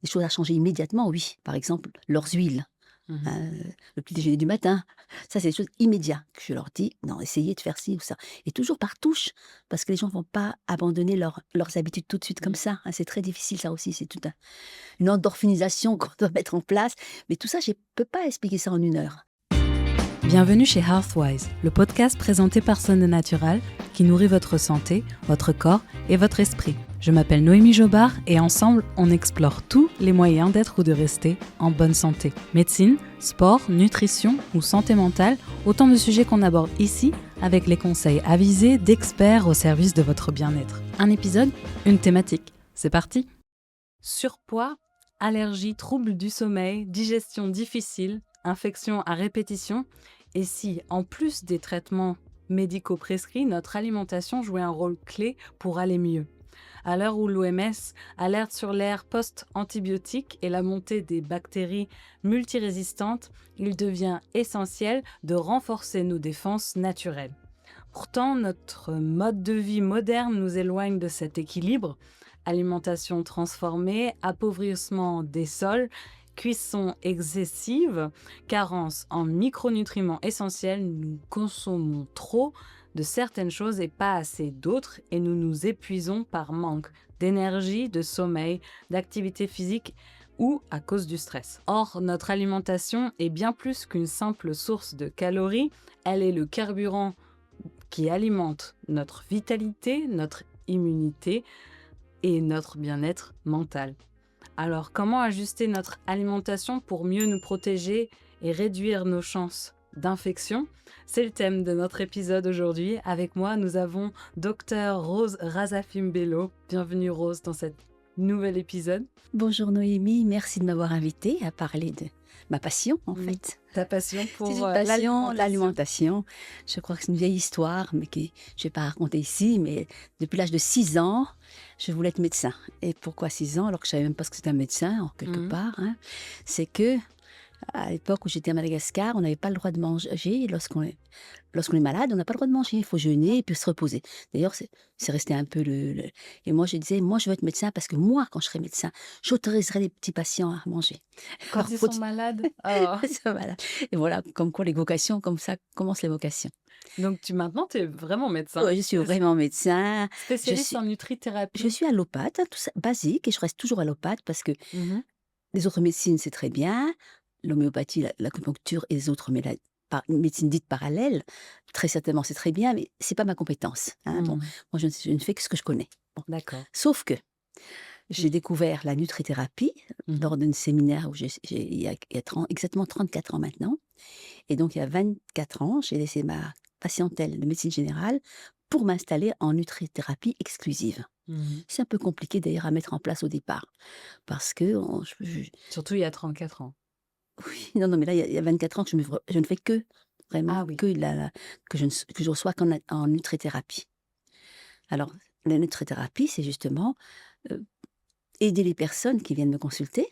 des choses à changer immédiatement, oui. Par exemple, leurs huiles, Mmh. le petit déjeuner du matin. Ça, c'est des choses immédiates que je leur dis: «Non, essayez de faire ci ou ça» et toujours par touche, parce que les gens vont pas abandonner leurs habitudes tout de suite comme Mmh. ça, hein. C'est très difficile ça aussi, c'est toute une endorphinisation qu'on doit mettre en place. Mais tout ça, je peux pas expliquer ça en 1 heure. Bienvenue chez Healthwise, le podcast présenté par Sonde Natural qui nourrit votre santé, votre corps et votre esprit. Je m'appelle Noémie Jobard et ensemble, on explore tous les moyens d'être ou de rester en bonne santé. Médecine, sport, nutrition ou santé mentale, autant de sujets qu'on aborde ici avec les conseils avisés d'experts au service de votre bien-être. Un épisode, une thématique. C'est parti! Surpoids, allergies, troubles du sommeil, digestion difficile, infections à répétition. Et si, en plus des traitements médicaux prescrits, notre alimentation jouait un rôle clé pour aller mieux? À l'heure où l'OMS alerte sur l'ère post-antibiotique et la montée des bactéries multirésistantes, il devient essentiel de renforcer nos défenses naturelles. Pourtant, notre mode de vie moderne nous éloigne de cet équilibre. Alimentation transformée, appauvrissement des sols, cuisson excessive, carence en micronutriments essentiels, nous consommons trop de certaines choses et pas assez d'autres et nous nous épuisons par manque d'énergie, de sommeil, d'activité physique ou à cause du stress. Or, notre alimentation est bien plus qu'une simple source de calories, elle est le carburant qui alimente notre vitalité, notre immunité et notre bien-être mental. Alors, comment ajuster notre alimentation pour mieux nous protéger et réduire nos chances d'infection? C'est le thème de notre épisode aujourd'hui. Avec moi, nous avons Dr Rose Razafimbello. Bienvenue Rose dans cet nouvel épisode. Bonjour Noémie, merci de m'avoir invitée à parler de ma passion, en Mm. fait. Ta passion C'est pour une passion, l'alimentation. l'alimentation. Je crois que c'est une vieille histoire, mais que je ne vais pas raconter ici. Mais depuis l'âge de 6 ans, je voulais être médecin. Et pourquoi 6 ans, alors que je ne savais même pas ce que c'était un médecin, en quelque Mhm. part, hein? C'est que à l'époque où j'étais à Madagascar, on n'avait pas le droit de manger. Lorsqu'on est malade, on n'a pas le droit de manger. Il faut jeûner et puis se reposer. D'ailleurs, c'est resté un peu Et moi, je disais, moi, je veux être médecin parce que moi, quand je serai médecin, j'autoriserai les petits patients à manger. Quand Alors, ils sont malades. Oh. ça, voilà. Et voilà, comme quoi les vocations, comme ça commencent les vocations. Donc maintenant, tu es vraiment médecin. Ouais, je suis vraiment médecin. Je Spécialiste suis, en je nutrithérapie. suis allopathe, hein, tout ça, basique, et je reste toujours allopathe parce que Mhm. les autres médecines, c'est très bien. L'homéopathie, l'acupuncture et les autres médecines dites parallèles, très certainement, c'est très bien, mais c'est pas ma compétence, hein. Bon, Mhm. moi, je ne fais que ce que je connais. Bon. D'accord. Sauf que j'ai découvert la nutrithérapie Mhm. lors d'un séminaire où il y a exactement 34 ans maintenant. Et donc, il y a 24 ans, j'ai laissé ma patientèle de médecine générale pour m'installer en nutrithérapie exclusive. Mhm. C'est un peu compliqué d'ailleurs à mettre en place au départ parce que Surtout il y a 34 ans. oui, non, non, mais là, il y a 24 ans que je ne fais que, vraiment, Ah oui. que je reçois qu'en nutrithérapie. Alors, la nutrithérapie, c'est justement, heu, aider les personnes qui viennent me consulter,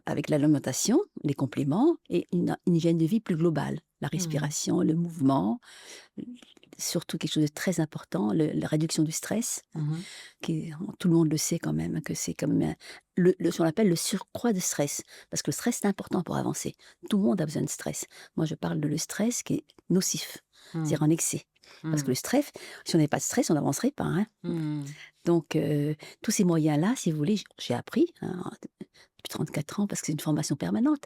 avec l'alimentation, les compléments et une hygiène de vie plus globale. La Mmh. respiration, le mouvement, surtout quelque chose de très important, la réduction du stress, Mmh. tout le monde le sait quand même, que c'est comme ce qu'on appelle le surcroît de stress. Parce que le stress, c'est important pour avancer. Tout le monde a besoin de stress. Moi, je parle de le stress qui est nocif, Mmh. c'est-à-dire en excès. Parce que Mmh. le stress, si on n'avait pas de stress, on n'avancerait pas, hein. Mmh. Donc, tous ces moyens-là, si vous voulez, j'ai appris, hein, depuis 34 ans, parce que c'est une formation permanente.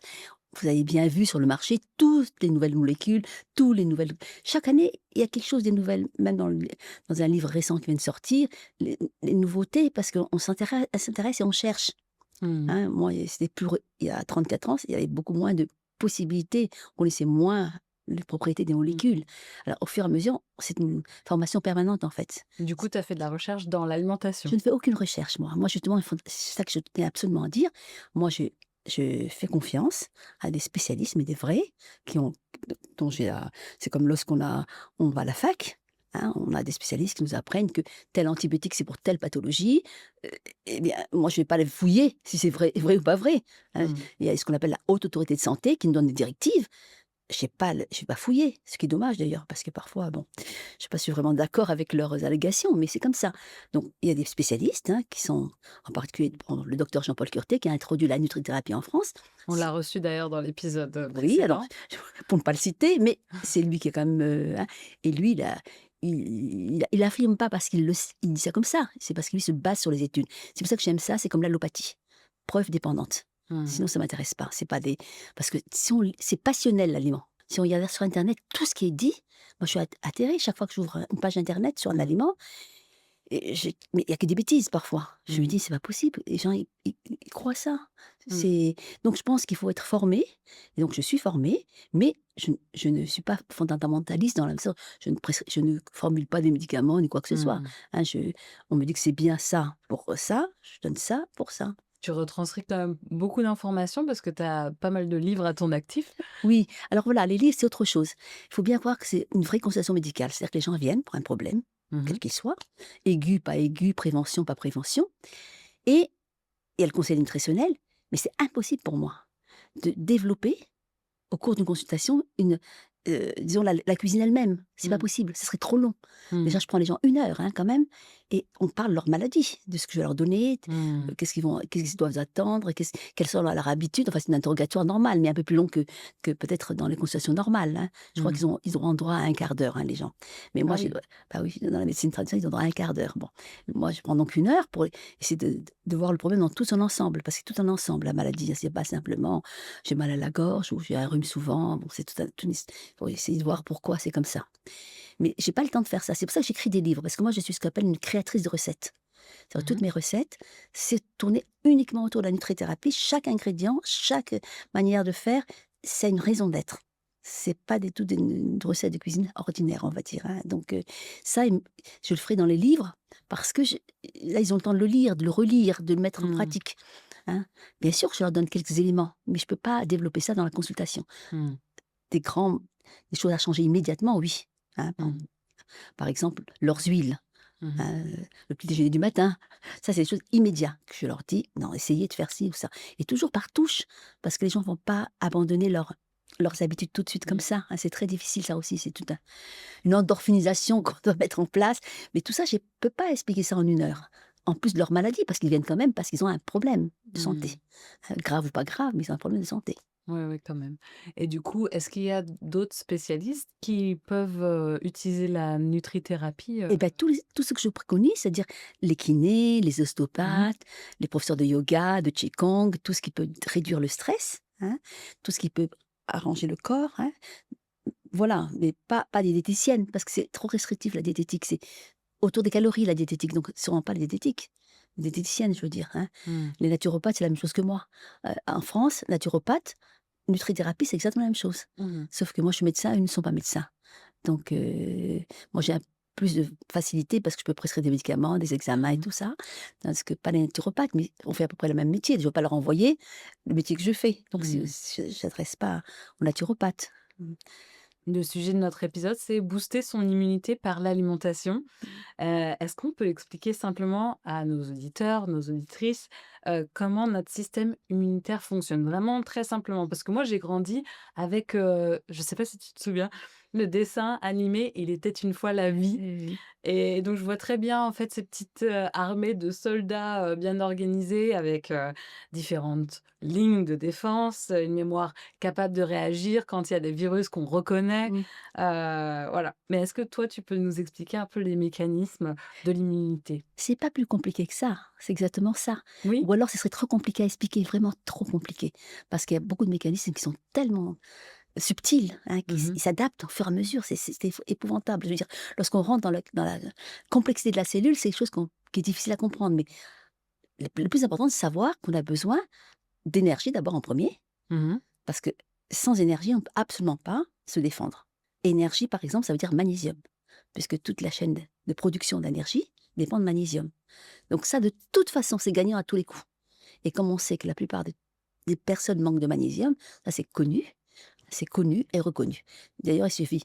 Vous avez bien vu sur le marché toutes les nouvelles molécules, tous les nouvelles chaque année, il y a quelque chose des nouvelles, même dans un livre récent qui vient de sortir, les nouveautés parce qu'on s'intéresse et on cherche, Mmh. hein. Moi, il y a 34 ans, il y avait beaucoup moins de possibilités. On connaissait moins les propriétés des Mmh. molécules. Alors au fur et à mesure, c'est une formation permanente, en fait. Du coup, tu as fait de la recherche dans l'alimentation? Je ne fais aucune recherche, moi. Moi, justement, c'est ça que je tenais absolument à dire. Moi, je fais confiance à des spécialistes, mais des vrais, qui ont dont j'ai la c'est comme on va à la fac, hein, on a des spécialistes qui nous apprennent que tel antibiotique, c'est pour telle pathologie. Heu, eh bien, moi, je ne vais pas les fouiller si c'est vrai ou pas vrai, hein. Mmh. Il y a ce qu'on appelle la Haute Autorité de Santé qui nous donne des directives. j'ai pas fouillé, ce qui est dommage d'ailleurs, parce que parfois, bon, je suis pas vraiment d'accord avec leurs allégations, mais c'est comme ça. Donc, il y a des spécialistes, hein, qui sont, en particulier, bon, le docteur Jean-Paul Curté, qui a introduit la nutrithérapie en France. On l'a reçu d'ailleurs dans l'épisode Oui, alors, précédent. pour ne pas le citer, mais c'est lui qui est quand même, hein, et lui, il affirme pas parce il dit ça comme ça, c'est parce que lui se base sur les études. C'est pour ça que j'aime ça, c'est comme l'allopathie, preuve dépendante. Mmh. Sinon ça m'intéresse pas, c'est pas des parce que si on c'est passionnel l'aliment. Si on regarde sur internet tout ce qui est dit, moi je suis atterrée chaque fois que j'ouvre une page internet sur un aliment et mais il y a que des bêtises parfois. Je me Mmh. dis: «C'est pas possible». Les gens ils croient ça. Mmh. C'est donc je pense qu'il faut être formé et donc je suis formée, mais je ne suis pas fondamentaliste dans la mesure je ne formule pas des médicaments ni quoi que ce soit, Mmh. hein. On me dit que c'est bien ça pour ça, je donne ça pour ça. Tu retranscris quand même beaucoup d'informations parce que tu as pas mal de livres à ton actif. Oui, alors voilà, les livres, c'est autre chose. Il faut bien voir que c'est une vraie consultation médicale. C'est-à-dire que les gens viennent pour un problème, Mmh. quel qu'il soit, aigu, pas aigu, prévention, pas prévention, et il y a le conseil nutritionnel, mais c'est impossible pour moi de développer au cours d'une consultation, disons la cuisine elle-même, c'est pas Mmh. possible, ce serait trop long. Mmh. Déjà, je prends les gens 1 heure, hein, quand même, et on parle de leur maladie, de ce que je vais leur donner, Mmh. qu'est-ce qu'ils doivent attendre, quelles sont leurs habitudes. Enfin, c'est un interrogatoire normal, mais un peu plus long que peut-être dans les consultations normales, hein. Je crois Mmh. ils auront droit à 1/4 d'heure, hein, les gens. Mais moi, Ah oui. bah oui, dans la médecine traditionnelle, ils ont droit à 1/4 d'heure. Bon, moi, je prends donc 1 heure pour essayer de voir le problème dans tout son ensemble, parce que c'est tout un ensemble, la maladie, hein. C'est pas simplement j'ai mal à la gorge ou j'ai un rhume souvent. Bon, c'est tout une faut essayer de voir pourquoi c'est comme ça. Mais j'ai pas le temps de faire ça. C'est pour ça que j'écris des livres, parce que moi, je suis ce qu'on appelle une créatrice de recettes. C'est-à-dire toutes Mmh. mes recettes, c'est tourné uniquement autour de la nutrithérapie. Chaque ingrédient, chaque manière de faire, c'est une raison d'être. C'est pas du tout une recette de cuisine ordinaire, on va dire, hein. Donc, ça, je le ferai dans les livres parce que là, ils ont le temps de le lire, de le relire, de le mettre en Mmh. pratique, hein. Bien sûr que je leur donne quelques éléments, mais je peux pas développer ça dans la consultation. Mmh. Des grands des choses à changer immédiatement, oui, hein, Mmh. par exemple, leurs huiles, Mmh. hein, le petit déjeuner du matin. Ça, c'est des choses immédiates que je leur dis: «Non, essayez de faire ci ou ça» et toujours par touche, parce que les gens vont pas abandonner leurs habitudes tout de suite comme Mmh. ça, hein. C'est très difficile ça aussi, c'est toute une endorphinisation qu'on doit mettre en place. Mais tout ça, je peux pas expliquer ça en 1 heure. En plus de leur maladie, parce qu'ils viennent quand même parce qu'ils ont un problème de Mmh. santé, grave ou pas grave, mais ils ont un problème de santé. Ouais, ouais, quand même. Et du coup, est-ce qu'il y a d'autres spécialistes qui peuvent, utiliser la nutrithérapie, Et ben tout ce que je préconise, c'est-à-dire les kinés, les Mmh. ostéopathes, les professeurs de yoga, de qigong, tout ce qui peut réduire le stress, hein, tout ce qui peut arranger le corps, hein. Voilà, mais pas des diététiciennes parce que c'est trop restrictif la diététique, c'est autour des calories la diététique, donc sûrement pas les diététiques. Les diététiciennes, je veux dire, hein. Mmh. Les naturopathes, c'est la même chose que moi. En France, naturopathe, nutrithérapie, c'est exactement la même chose. Mmh. Sauf que moi, je suis médecin, eux ne sont pas médecins. Donc, moi, j'ai un plus de facilité parce que je peux prescrire des médicaments, des examens et Mmh. tout ça. Tandis que pas les naturopathes, mais on fait à peu près le même métier. Je ne vais pas leur envoyer le métier que je fais. Donc, Mmh. je ne s'adresse pas aux naturopathes. Mmh. Le sujet de notre épisode, c'est booster son immunité par l'alimentation. Est-ce qu'on peut expliquer simplement à nos auditeurs, nos auditrices, comment notre système immunitaire fonctionne? Vraiment très simplement. Parce que moi, j'ai grandi avec, je sais pas si tu te souviens, le dessin animé Il était une fois la vie. Oui. Et donc je vois très bien, en fait, ces petites, armées de soldats, bien organisés avec, différentes lignes de défense, une mémoire capable de réagir quand il y a des virus qu'on reconnaît, Mmh. voilà. Mais est-ce que toi, tu peux nous expliquer un peu les mécanismes de l'immunité? C'est pas plus compliqué que ça, c'est exactement ça. Oui? Ou alors ce serait trop compliqué à expliquer, vraiment trop compliqué. Parce qu'il y a beaucoup de mécanismes qui sont tellement subtils, hein, Mmh. ils s'adaptent au fur et à mesure, c'est épouvantable. Je veux dire, lorsqu'on rentre dans la complexité de la cellule, c'est quelque chose qui est difficile à comprendre. Mais le plus important, c'est de savoir qu'on a besoin d'énergie d'abord en premier, Mmh. parce que sans énergie, on ne peut absolument pas se défendre. Énergie, par exemple, ça veut dire magnésium, puisque toute la chaîne de production d'énergie dépend de magnésium. Donc ça, de toute façon, c'est gagnant à tous les coups. Et comme on sait que la plupart des personnes manquent de magnésium, ça c'est connu et reconnu. D'ailleurs, il suffit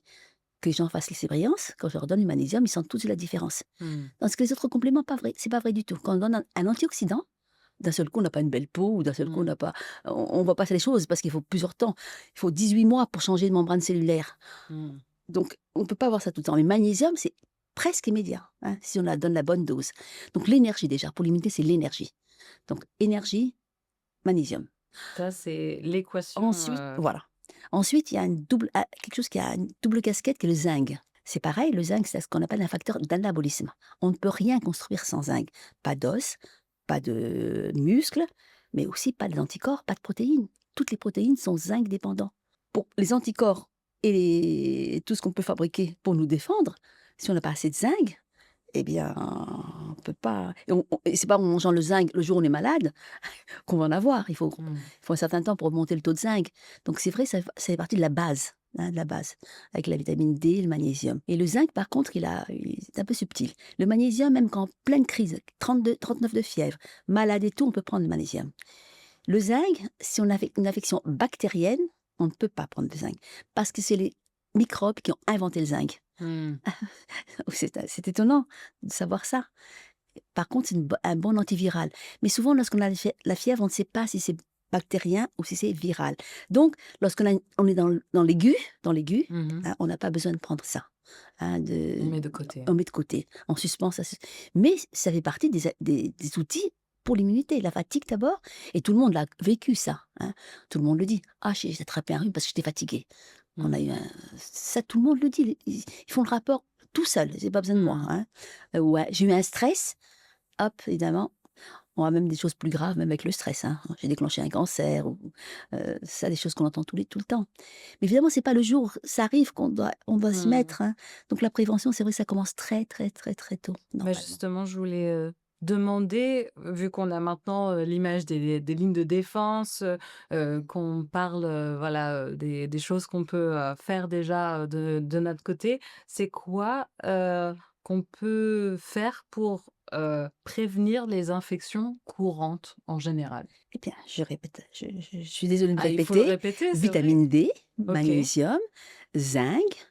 que les gens fassent les sébriances, quand je leur donne du magnésium, ils sentent tout de suite la différence. Mmh. Tandis que les autres compléments, pas vrai, c'est pas vrai du tout. Quand on donne un antioxydant, D'un seul coup, on n'a pas une belle peau ou d'un seul coup, Mmh. on voit pas les choses parce qu'il faut plusieurs temps. Il faut 18 mois pour changer de membrane cellulaire. Mmh. Donc on ne peut pas avoir ça tout le temps. Mais le magnésium, c'est presque immédiat, hein, si on la donne la bonne dose. Donc l'énergie déjà, pour l'immunité, c'est l'énergie. Donc énergie, magnésium. Ça, c'est l'équation, Ensuite voilà. Ensuite, il y a quelque chose qui a une double casquette qui est le zinc. C'est pareil, le zinc, c'est ce qu'on appelle un facteur d'anabolisme. On ne peut rien construire sans zinc. Pas d'os, pas de muscles, mais aussi pas d'anticorps, pas de protéines. Toutes les protéines sont zinc dépendants. Pour les anticorps et tout ce qu'on peut fabriquer pour nous défendre, si on n'a pas assez de zinc, eh bien, on peut pas et c'est pas en mangeant le zinc le jour où on est malade qu'on va en avoir. Mmh. Il faut un certain temps pour remonter le taux de zinc. Donc c'est vrai, ça fait partie de la base, hein, de la base, avec la vitamine D, le magnésium. Et le zinc, par contre, il est un peu subtil. Le magnésium, même qu'en pleine crise, 32, 39 de fièvre, malade et tout, on peut prendre le magnésium. Le zinc, si on a une infection bactérienne, on ne peut pas prendre le zinc, parce que c'est les microbes qui ont inventé le zinc. Mmh. C'est étonnant de savoir ça. Par contre, c'est un bon antiviral. Mais souvent, lorsqu'on a la fièvre, on ne sait pas si c'est bactérien ou si c'est viral. Donc, on est dans l'aigu, Mmh. hein, on n'a pas besoin de prendre ça. Hein, On met de côté. on met de côté, en suspens. Mais ça fait partie des outils pour l'immunité. La fatigue d'abord, et tout le monde l'a vécu ça. Hein. Tout le monde le dit. Ah, j'ai attrapé un rhume parce que j'étais fatiguée. On a Mmh. eu ça, tout le monde le dit. Ils font le rapport tout seuls. J'ai pas besoin de moi. Mmh. Hein. Ouais, j'ai eu un stress. Hop, évidemment, on a même des choses plus graves, même avec le stress, hein. J'ai déclenché un cancer ou ça, des choses qu'on entend tout le temps. Mais évidemment, c'est pas le jour où ça arrive qu'on doit s'y Mmh. mettre, hein. Donc la prévention, c'est vrai que ça commence très, très, très, très tôt, Bah, normalement. justement, je voulais, demander, vu qu'on a maintenant, l'image des lignes de défense, qu'on parle, voilà, des choses qu'on peut, faire déjà, de notre côté. C'est quoi, qu'on peut faire pour, prévenir les infections courantes en général? Eh bien, je répète, je suis désolée de Ah, il faut le répéter, répéter, c'est vrai? vitamine D, OK. magnésium, zinc,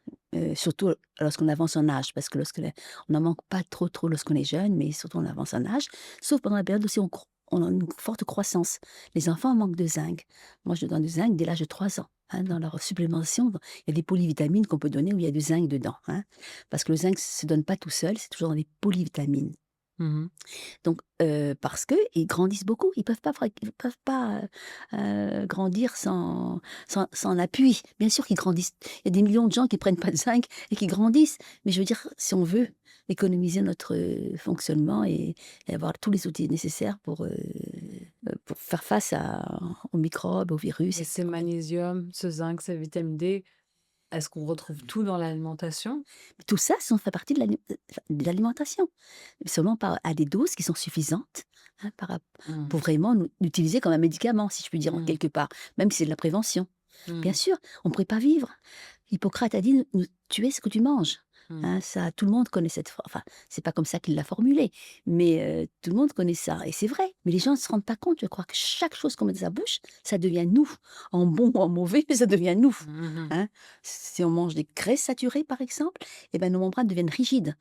surtout lorsqu'on avance en âge, parce que on n'en manque pas trop, trop lorsqu'on est jeune, mais surtout on avance en âge, sauf pendant la période aussi où on a une forte croissance. Les enfants manquent de zinc. Moi, je donne du zinc dès l'âge de 3 ans, hein, dans leur supplémentation. Il y a des polyvitamines qu'on peut donner où il y a du zinc dedans, hein, parce que le zinc se donne pas tout seul, c'est toujours dans les polyvitamines. Mmh. Donc, parce qu'ils grandissent beaucoup, ils peuvent pas, grandir sans appui. Bien sûr qu'ils grandissent. Il y a des millions de gens qui prennent pas de zinc et qui grandissent. Mais je veux dire, si on veut économiser notre, fonctionnement et avoir tous les outils nécessaires pour faire face aux microbes, aux virus Et et ce magnésium, ce zinc, cette vitamine D, est-ce qu'on retrouve tout dans l'alimentation? tout ça, ça fait partie de l'alimentation. Seulement par à des doses qui sont suffisantes, hein, Mmh. pour vraiment l'utiliser comme un médicament, si je puis dire, en Mmh. quelque part, même si c'est de la prévention. Bien Mmh. sûr, on ne pourrait pas vivre. Hippocrate a dit: «Tu es ce que tu manges». Mmh. Hein, ça, tout le monde connaît cette phrase. Enfin, c'est pas comme ça qu'il l'a formulé, mais tout le monde connaît ça et c'est vrai. Mais les gens ne se rendent pas compte, je crois, que chaque chose qu'on met dans sa bouche, ça devient nous. En bon ou en mauvais, mais ça devient nous, Mmh. hein. Si on mange des graisses saturées, par exemple, eh ben, nos membranes deviennent rigides.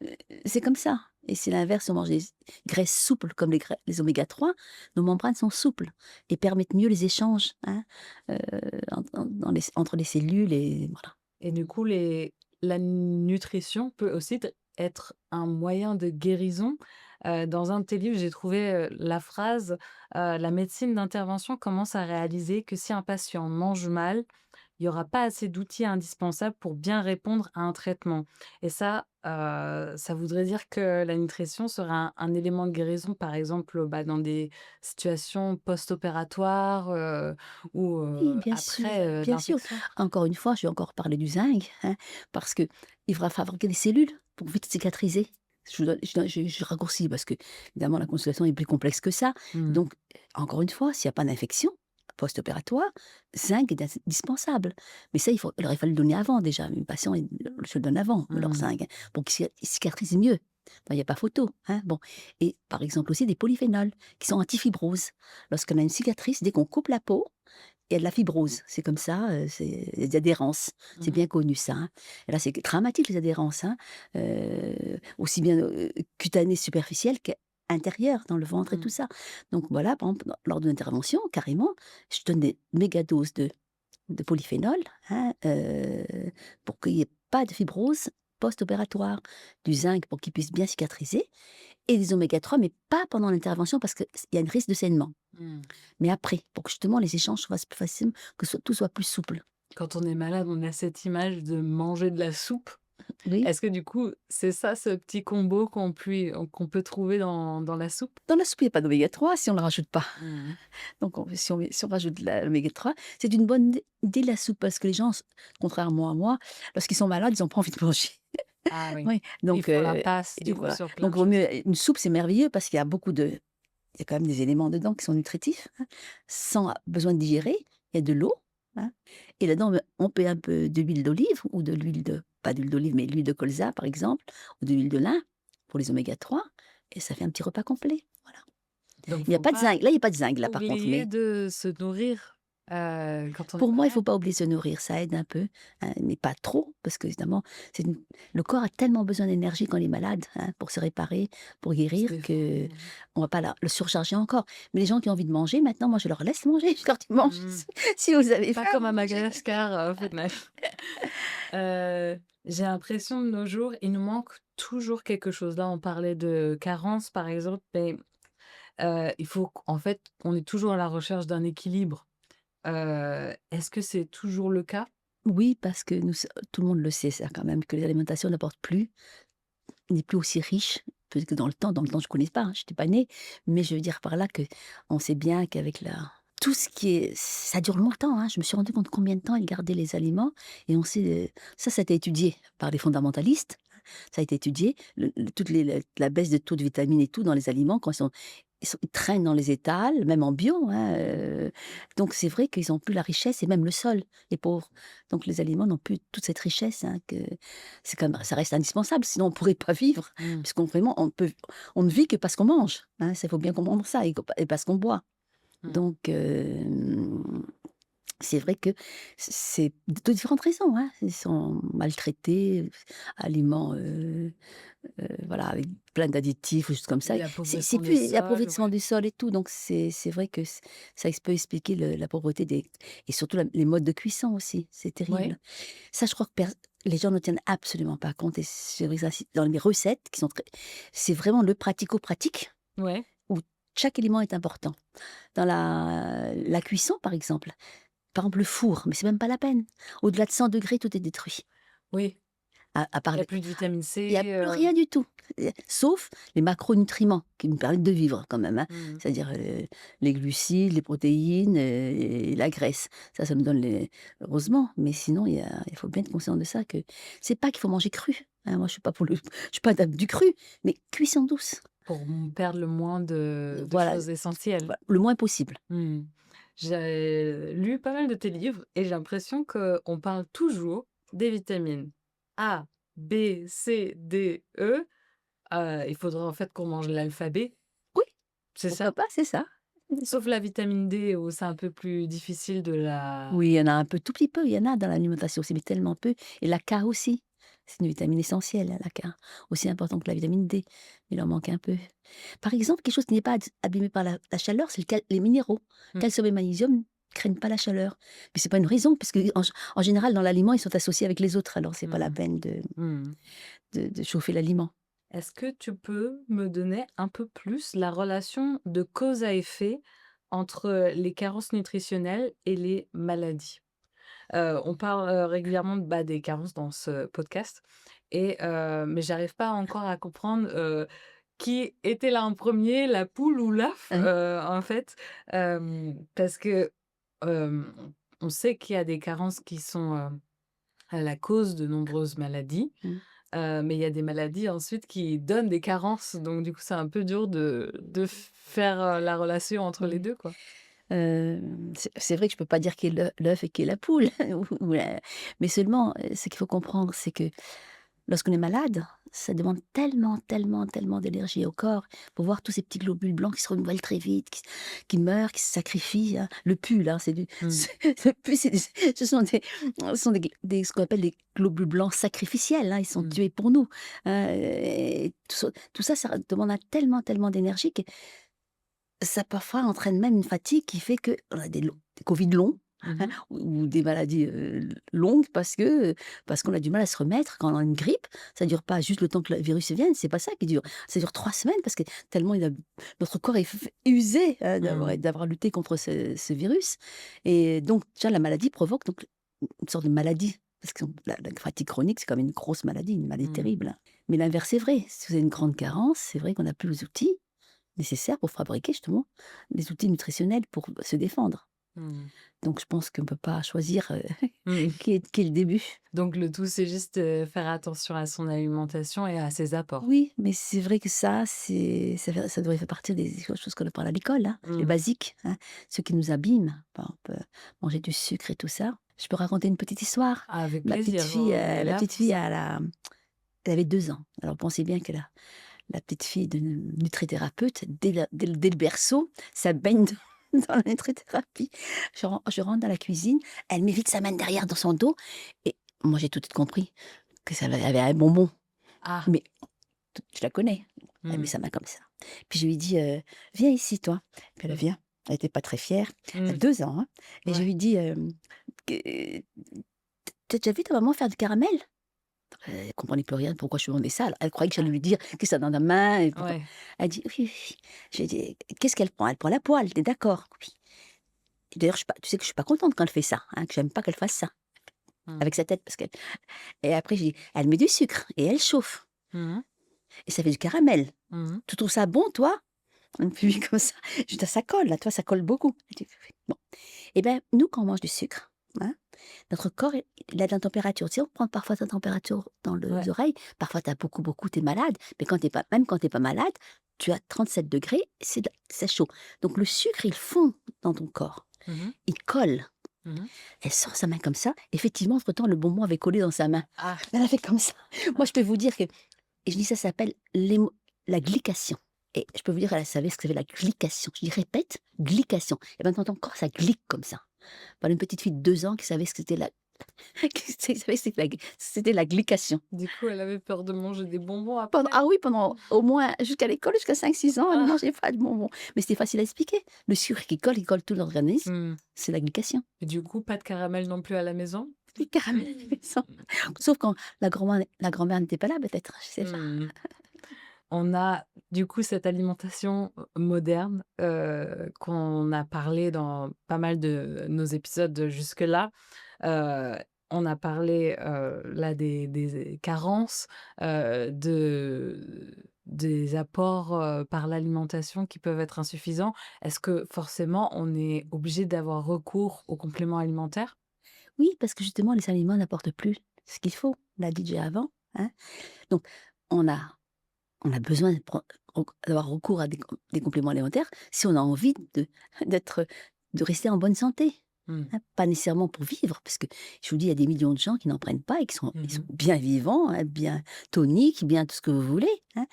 Heu, c'est comme ça et c'est l'inverse, si on mange des graisses souples comme les oméga 3, nos membranes sont souples et permettent mieux les échanges, hein, heu, entre les cellules et voilà. Et du coup, la nutrition peut aussi être un moyen de guérison. Dans un de tes livres, j'ai trouvé la phrase la médecine d'intervention commence à réaliser que si un patient mange mal, il n'y aura pas assez d'outils indispensables pour bien répondre à un traitement. Et ça voudrait dire que la nutrition sera un élément de guérison, par exemple, bah, dans des situations post-opératoires ou Oui, bien sûr, après bien sûr. l'infection. Encore une fois, je vais encore parler du zinc, hein, parce qu'il va fabriquer des cellules pour vite cicatriser. Je raccourcis parce que, évidemment, la consultation est plus complexe que ça. Mmh. Donc, encore une fois, s'il n'y a pas d'infection post-opératoire, zinc est indispensable. Mais ça, il aurait fallu le donner avant déjà. Mes patients, je le donne avant, leur Mmh. zinc, hein, pour qu'ils cicatrisent mieux. Il n'y a pas photo. Hein, bon. Et par exemple aussi des polyphénols qui sont antifibroses. Lorsqu'on a une cicatrice, dès qu'on coupe la peau, il y a de la fibrose, c'est comme ça, il y a des adhérences, c'est Mmh. bien connu ça, hein. Et là, c'est dramatique les adhérences, hein, aussi bien, cutanées superficielles intérieure, dans le ventre et tout Mmh. ça. Donc voilà, par exemple, lors de l'intervention, carrément, je donne des méga doses de polyphénol, hein, pour qu'il y ait pas de fibrose post-opératoire, du zinc pour qu'il puisse bien cicatriser et des oméga 3, mais pas pendant l'intervention parce qu'il y a un risque de saignement. Mmh. Mais après, pour que justement les échanges se fassent plus facilement, que tout soit plus souple. Quand on est malade, on a cette image de manger de la soupe. Oui. Est-ce que du coup, c'est ça, ce petit combo qu'on peut trouver dans la soupe? Dans la soupe, il y a pas d'oméga 3 si on ne le rajoute pas. Mmh. Donc si on rajoute l'oméga 3, c'est une bonne idée la soupe parce que les gens, contrairement à moi, lorsqu'ils sont malades, ils ont pas envie de manger. Ah oui. Oui, Ils donc font la passe et du coup voilà. sur plein Donc de vaut choses. mieux une soupe, c'est merveilleux parce qu'il y a il y a quand même des éléments dedans qui sont nutritifs, hein, sans besoin de digérer. Il y a de l'eau, hein, et là-dedans, on peut un peu d'huile d'olive ou de l'huile de pas d'huile d'olive, mais l'huile de colza, par exemple, ou de l'huile de lin pour les oméga 3 et ça fait un petit repas complet, voilà. Donc Il y a faut pas de pas zinc, là, il y a pas de zinc, là, par contre, oublier mais de se nourrir, quand on est pour moi, il faut malade. pas oublier de se nourrir, ça aide un peu, mais pas trop, parce que évidemment, le corps a tellement besoin d'énergie quand il est malade, hein, pour se réparer, pour Pour se guérir, défendre, que on va pas le surcharger encore. Mais les gens qui ont envie de manger, maintenant, moi, je leur laisse manger, je leur dis: «Mangez mmh. si vous avez Pas faim, comme à mangez». Madagascar, au final. J'ai l'impression de nos jours, il nous manque toujours quelque chose. Là, on parlait de carence, par exemple, mais il faut qu'en fait, on est toujours à la recherche d'un équilibre. Est-ce que c'est toujours le cas? Oui, parce que tout le monde le sait ça quand même, que l'alimentation n'apporte plus, n'est plus aussi riche, peut-être que dans le temps. Dans le temps, je connais pas, hein, j'étais pas née, mais je veux dire par là que on sait bien qu'avec la tout ce qui est ça dure longtemps, hein. Je me suis rendu compte combien de temps ils gardaient les aliments et on sait, ça a été étudié par les fondamentalistes. Ça a été étudié, toutes la baisse de taux de vitamines et tout dans les aliments quand ils traînent dans les étals, même en bio, hein, donc c'est vrai qu'ils ont plus la richesse et même le sol, les pauvres. Donc les aliments n'ont plus toute cette richesse, hein, que c'est quand même ça reste indispensable, sinon on pourrait pas vivre, Mmh. puisqu'on vraiment on ne vit que parce qu'on mange, hein, ça faut bien comprendre ça et parce qu'on boit. Mmh. Donc c'est vrai que c'est de différentes raisons, hein. Ils sont maltraités, aliments, voilà, avec plein d'additifs ou choses comme ça. C'est L'appauvrissement des plus sols, l'appauvrissement ouais. du sol et tout, donc c'est vrai que ça peut expliquer la pauvreté et surtout les modes de cuisson aussi, c'est Ouais, terrible. Ça, je crois que les gens ne tiennent absolument pas compte et c'est vrai que ça, dans les recettes qui sont c'est vraiment le pratico-pratique ouais, où chaque élément est important. Dans la cuisson, par exemple, le four, mais c'est même pas la peine. Au-delà de 100 degrés, tout est détruit. oui. À part Il y a les plus de vitamine il y a C, plus rien du tout, sauf les macronutriments qui nous permettent de vivre quand même, hein. mmh. C'est-à-dire, les glucides, les protéines, et la graisse. Ça nous donne les heureusement, mais sinon il faut bien être conscient de ça, que c'est pas qu'il faut manger cru, hein. Moi, je suis pas adepte du cru, mais cuisson douce. Pour perdre le moins de Voilà, choses essentielles. le moins possible. Mmh. J'ai lu pas mal de tes livres et j'ai l'impression qu'on parle toujours des vitamines A, B, C, D, E. Il faudrait en fait qu'on mange l'alphabet, Oui, c'est pourquoi ça? pas, c'est ça. Sauf la vitamine D où c'est un peu plus difficile de la Oui, il y en a un peu, tout petit peu, il y en a dans l'alimentation aussi, mais tellement peu et la K aussi. C'est une vitamine essentielle, hein, la K, aussi importante que la vitamine D, mais il en manque un peu. Par exemple, quelque chose qui n'est pas abîmé par la chaleur, c'est les minéraux. mmh, Calcium et magnésium ne craignent pas la chaleur. Mais c'est pas une raison, puisque en général, dans l'aliment, ils sont associés avec les autres, alors c'est pas la mmh, peine de mmh. de chauffer l'aliment. Est-ce que tu peux me donner un peu plus la relation de cause à effet entre les carences nutritionnelles et les maladies? On parle, régulièrement, bah, des carences dans ce podcast mais j'arrive pas encore à comprendre, qui était là en premier, la poule ou l'œuf, Oui. en fait. Parce que, on sait qu'il y a des carences qui sont, à la cause de nombreuses maladies, Mmh. mais il y a des maladies ensuite qui donnent des carences, donc du coup, c'est un peu dur de faire, la relation entre les Oui. 2 quoi. C'est vrai que je peux pas dire qui est l'œuf et qui est la poule ou mais seulement, ce qu'il faut comprendre, c'est que lorsqu'on est malade, ça demande tellement, tellement, tellement d'énergie au corps pour voir tous ces petits globules blancs qui se renouvellent très vite, qui meurent, qui se sacrifient, hein. Le pus, là, c'est du Mmh. le pus, ce sont des ce qu'on appelle des globules blancs sacrificiels, hein, ils sont Mmh. tués pour nous, et tout ça, ça demande un tellement, tellement d'énergie que ça parfois entraîne même une fatigue qui fait qu'on a des covid longs, Mmh hein, mh. ou des maladies, longues parce qu'on a du mal à se remettre. Quand on a une grippe, ça dure pas juste le temps que le virus vienne, c'est pas ça qui dure. Ça dure 3 semaines parce que tellement notre corps est usé, hein, Mmh. d'avoir lutté contre ce virus, et donc déjà la maladie provoque donc une sorte de maladie, parce que la fatigue chronique, c'est quand même une grosse maladie, une maladie Mmh. terrible, hein. Mais l'inverse est vrai. Si vous avez une grande carence, c'est vrai qu'on n'a plus les outils nécessaires pour fabriquer justement des outils nutritionnels pour se défendre. Mmh. Donc je pense qu'on ne peut pas choisir, Mmh. qui est le début. Donc le tout, c'est juste, faire attention à son alimentation et à ses apports. Oui, mais c'est vrai que ça devrait faire partie des choses qu'on apprend à l'école, hein, les Mmh. basiques, hein, ceux qui nous abîment. Par exemple, manger du sucre et tout ça. Je peux raconter une petite histoire? Ah, avec Ma petite plaisir, fille, on est ma là petite pour fille, ça. elle avait 2 ans. Alors pensez bien que la petite fille de nutrithérapeute, dès le berceau, ça baigne dans la nutrithérapie. Je rentre dans la cuisine, elle met vite sa main derrière dans son dos, et moi j'ai tout de suite compris que ça avait un bonbon. Ah! Mais je la connais, elle met Mmh. sa main comme ça. Puis je lui dis: «Viens ici toi». Puis elle Mmh. vient, elle était pas très fière, elle a Mmh. 2 ans, hein, et je Ouais. lui dis, que «Tu déjà vu ta maman faire du caramel?» Elle comprenait plus rien, pourquoi je lui demandais ça. Elle croyait que j'allais lui dire: «Qu'est-ce que tu as dans ta main?» et pourquoi. Ouais. Elle dit: «Oui, oui, oui». Je lui ai dit: «Qu'est-ce qu'elle prend?» «Elle prend la poêle, tu es d'accord?» «Oui». Et d'ailleurs, je suis pas tu sais que je suis pas contente quand elle fait ça, hein, que j'aime pas qu'elle fasse ça, Mmh. avec sa tête parce qu'elle. Et après j'ai dit: «Elle met du sucre et elle chauffe Mmh mh. et ça fait du caramel. Mmh. Tu trouves ça bon toi?» Et puis comme ça, je dis: «Ça colle là, toi ça colle beaucoup». Elle dit: «Oui». Bon, et ben, nous quand on mange du sucre, hein, notre corps il a de la température. Tu sais, on prend parfois ta température dans les Ouais. oreilles, parfois tu as beaucoup, beaucoup, tu es malade, mais quand tu pas même quand tu pas malade, tu as 37 degrés, c'est chaud. Donc le sucre, il fond dans ton corps, Mmh mh. il colle. Mmh. Elle sort sa main comme ça, effectivement entre-temps le bonbon avait collé dans sa main. Ah! Elle a fait comme ça. Moi je peux vous dire que, et je dis ça s'appelle la glycation. Et je peux vous dire, elle savait ce que c'était la glycation. Je dis: «Répète, glycation». Et maintenant ton corps ça glique comme ça. Voilà une petite fille de 2 ans qui savait ce que c'était la qui savait ce que c'était la glycation. Du coup, elle avait peur de manger des bonbons Pendant après? Ah oui, pendant au moins jusqu'à l'école, jusqu'à 5 6 ans, elle ne Ah! mangeait pas de bonbons. Mais c'était facile à expliquer. Le sucre qui colle tout l'organisme, Mmh. c'est la glycation. Et du coup, pas de caramel non plus à la maison? Les caramels maison. Sauf quand la grand-mère n'était pas là peut-être, je sais pas. Mmh. On a du coup cette alimentation moderne, qu'on a parlé dans pas mal de nos épisodes jusque-là. Heu, on a parlé, là des carences, des apports, par l'alimentation qui peuvent être insuffisants. Est-ce que forcément on est obligé d'avoir recours aux compléments alimentaires? Oui, parce que justement les aliments n'apportent plus ce qu'il faut. On l'a dit déjà avant, hein. Donc on a on a besoin d'avoir recours à des compléments alimentaires si on a envie d'être de rester en bonne santé, Mmh. hein. Pas nécessairement pour vivre, parce que je vous dis, il y a des millions de gens qui n'en prennent pas et ils sont Mmh. bien vivants, hein, bien toniques, bien tout ce que vous voulez, hein.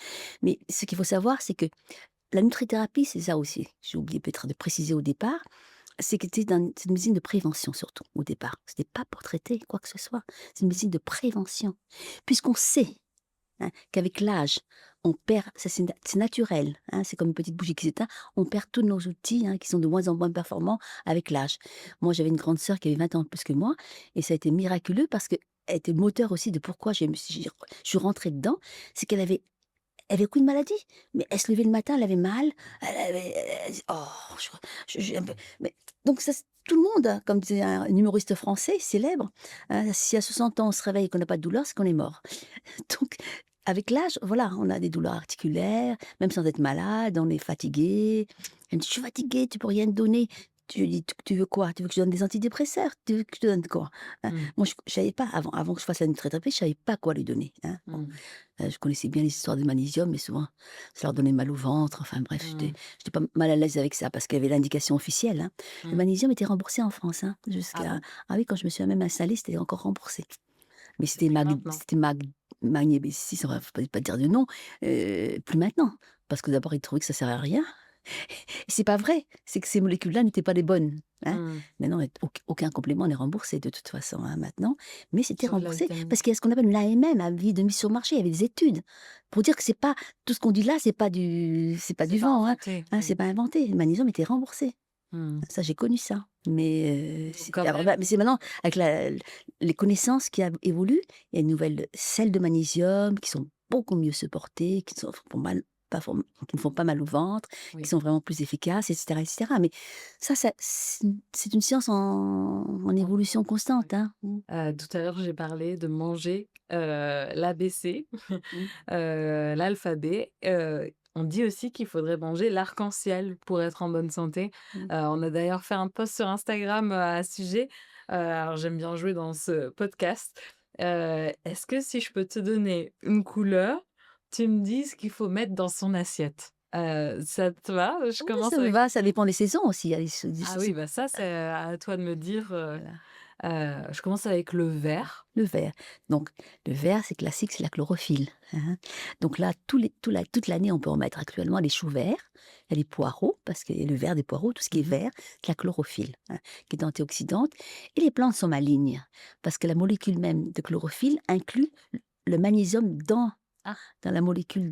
Mais ce qu'il faut savoir, c'est que la nutrithérapie, c'est ça aussi. J'ai oublié peut-être de préciser au départ, c'est une médecine de prévention surtout, au départ. C'était pas pour traiter quoi que ce soit, c'est une médecine de prévention. Puisqu'on sait, hein, qu'avec l'âge, on perd, ça c'est naturel, hein, c'est comme une petite bougie qui s'éteint, on perd tous nos outils, hein, qui sont de moins en moins performants avec l'âge. Moi, j'avais une grande sœur qui avait 20 ans de plus que moi, et ça a été miraculeux parce qu'elle était moteur aussi de pourquoi je suis rentrée dedans, c'est elle avait aucune maladie, mais elle se levait le matin, elle avait mal, elle dit: «Oh, je un peu», mais donc ça tout le monde, hein, comme disait un humoriste français célèbre, si à 60 ans on se réveille et qu'on n'a pas de douleur, c'est qu'on est mort. Donc avec l'âge, voilà, on a des douleurs articulaires, même sans être malade, on est fatigué. Elle me dit: «Je suis fatiguée, tu peux rien me donner». Je lui dis: «Tu veux quoi? Tu veux que je te donne des antidépresseurs? Tu veux que je te donne quoi?» Hein? Mmh. Moi je savais pas avant que je fasse la nutrithérapie, je savais pas quoi lui donner, hein. Bon, Mmh. je connaissais bien les histoires de magnésium, mais souvent ça leur donnait mal au ventre, enfin bref, Mmh. j'étais pas mal à l'aise avec ça parce qu'il y avait l'indication officielle, hein. Le Mmh. magnésium était remboursé en France, hein, Ah bon? ah oui, quand je me suis même installée, c'était encore remboursé. Mais Et plus maintenant? Magné B6, on va pas dire de nom, plus maintenant. Parce que d'abord, ils trouvaient que ça servait à rien. Et c'est pas vrai, c'est que ces molécules-là n'étaient pas les bonnes, hein. Mmh. Maintenant, aucun complément n'est remboursé de toute façon, hein, maintenant, mais c'était Sauf la remboursé vitamine. parce qu'il y a ce qu'on appelle une AMM, avis de mise sur le marché. Il y avait des études pour dire que c'est pas tout ce qu'on dit là, c'est pas C'est du pas vent, hein, inventé. c'est pas inventé. Le magnésium était remboursé. Mmh. Ça, j'ai connu ça, mais Donc quand alors, même mais c'est maintenant avec les connaissances qui évoluent, il y a une nouvelle sels de magnésium qui sont beaucoup mieux supportées, qui sont font mal pas font qui ne font pas mal au ventre, qui oui. sont vraiment plus efficaces et cetera. Mais ça c'est une science en évolution constante, hein. Tout à l'heure, j'ai parlé de manger, l'ABC, Mmh. l'alphabet. On dit aussi qu'il faudrait manger l'arc-en-ciel pour être en bonne santé. Mmh. On a d'ailleurs fait un post sur Instagram, à ce sujet. Alors j'aime bien jouer dans ce podcast. Est-ce que si je peux te donner une couleur, tu me dis ce qu'il faut mettre dans son assiette? Ça te va? Je Ouais, commence ça me avec va, ça dépend des saisons aussi. Il y a des ah saisons oui, bah, ça, c'est à toi de me dire, voilà. je commence avec le vert. Le vert. Donc, le vert, c'est classique, c'est la chlorophylle, hein. Donc là, toute l'année, on peut en mettre actuellement les choux verts, il y a les poireaux, parce qu'il y a le vert des poireaux, tout ce qui est Mmh. vert, c'est la chlorophylle, hein, qui est antioxydante. Et les plantes sont malignes, parce que la molécule même de chlorophylle inclut le magnésium Ah. dans la molécule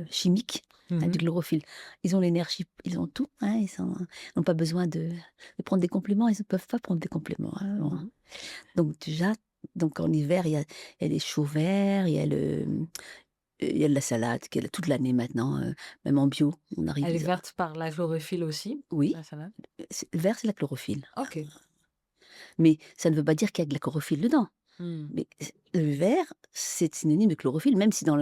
chimique, hein, Mmh. du chlorophylle. Ils ont l'énergie, ils ont tout, hein, ils n'ont pas besoin de prendre des compléments, ils ne peuvent pas prendre des compléments, hein, bon. Mmh. Donc déjà, donc en hiver, il y a les choux verts, il y a de la salade qui est là toute l'année maintenant, même en bio, on arrive Elle est ils verte par la chlorophylle aussi, oui, la salade? le vert, c'est la chlorophylle. OK. Mais ça ne veut pas dire qu'il y a de la chlorophylle dedans. Mmh. Mais le vert, c'est synonyme de chlorophylle, même si dans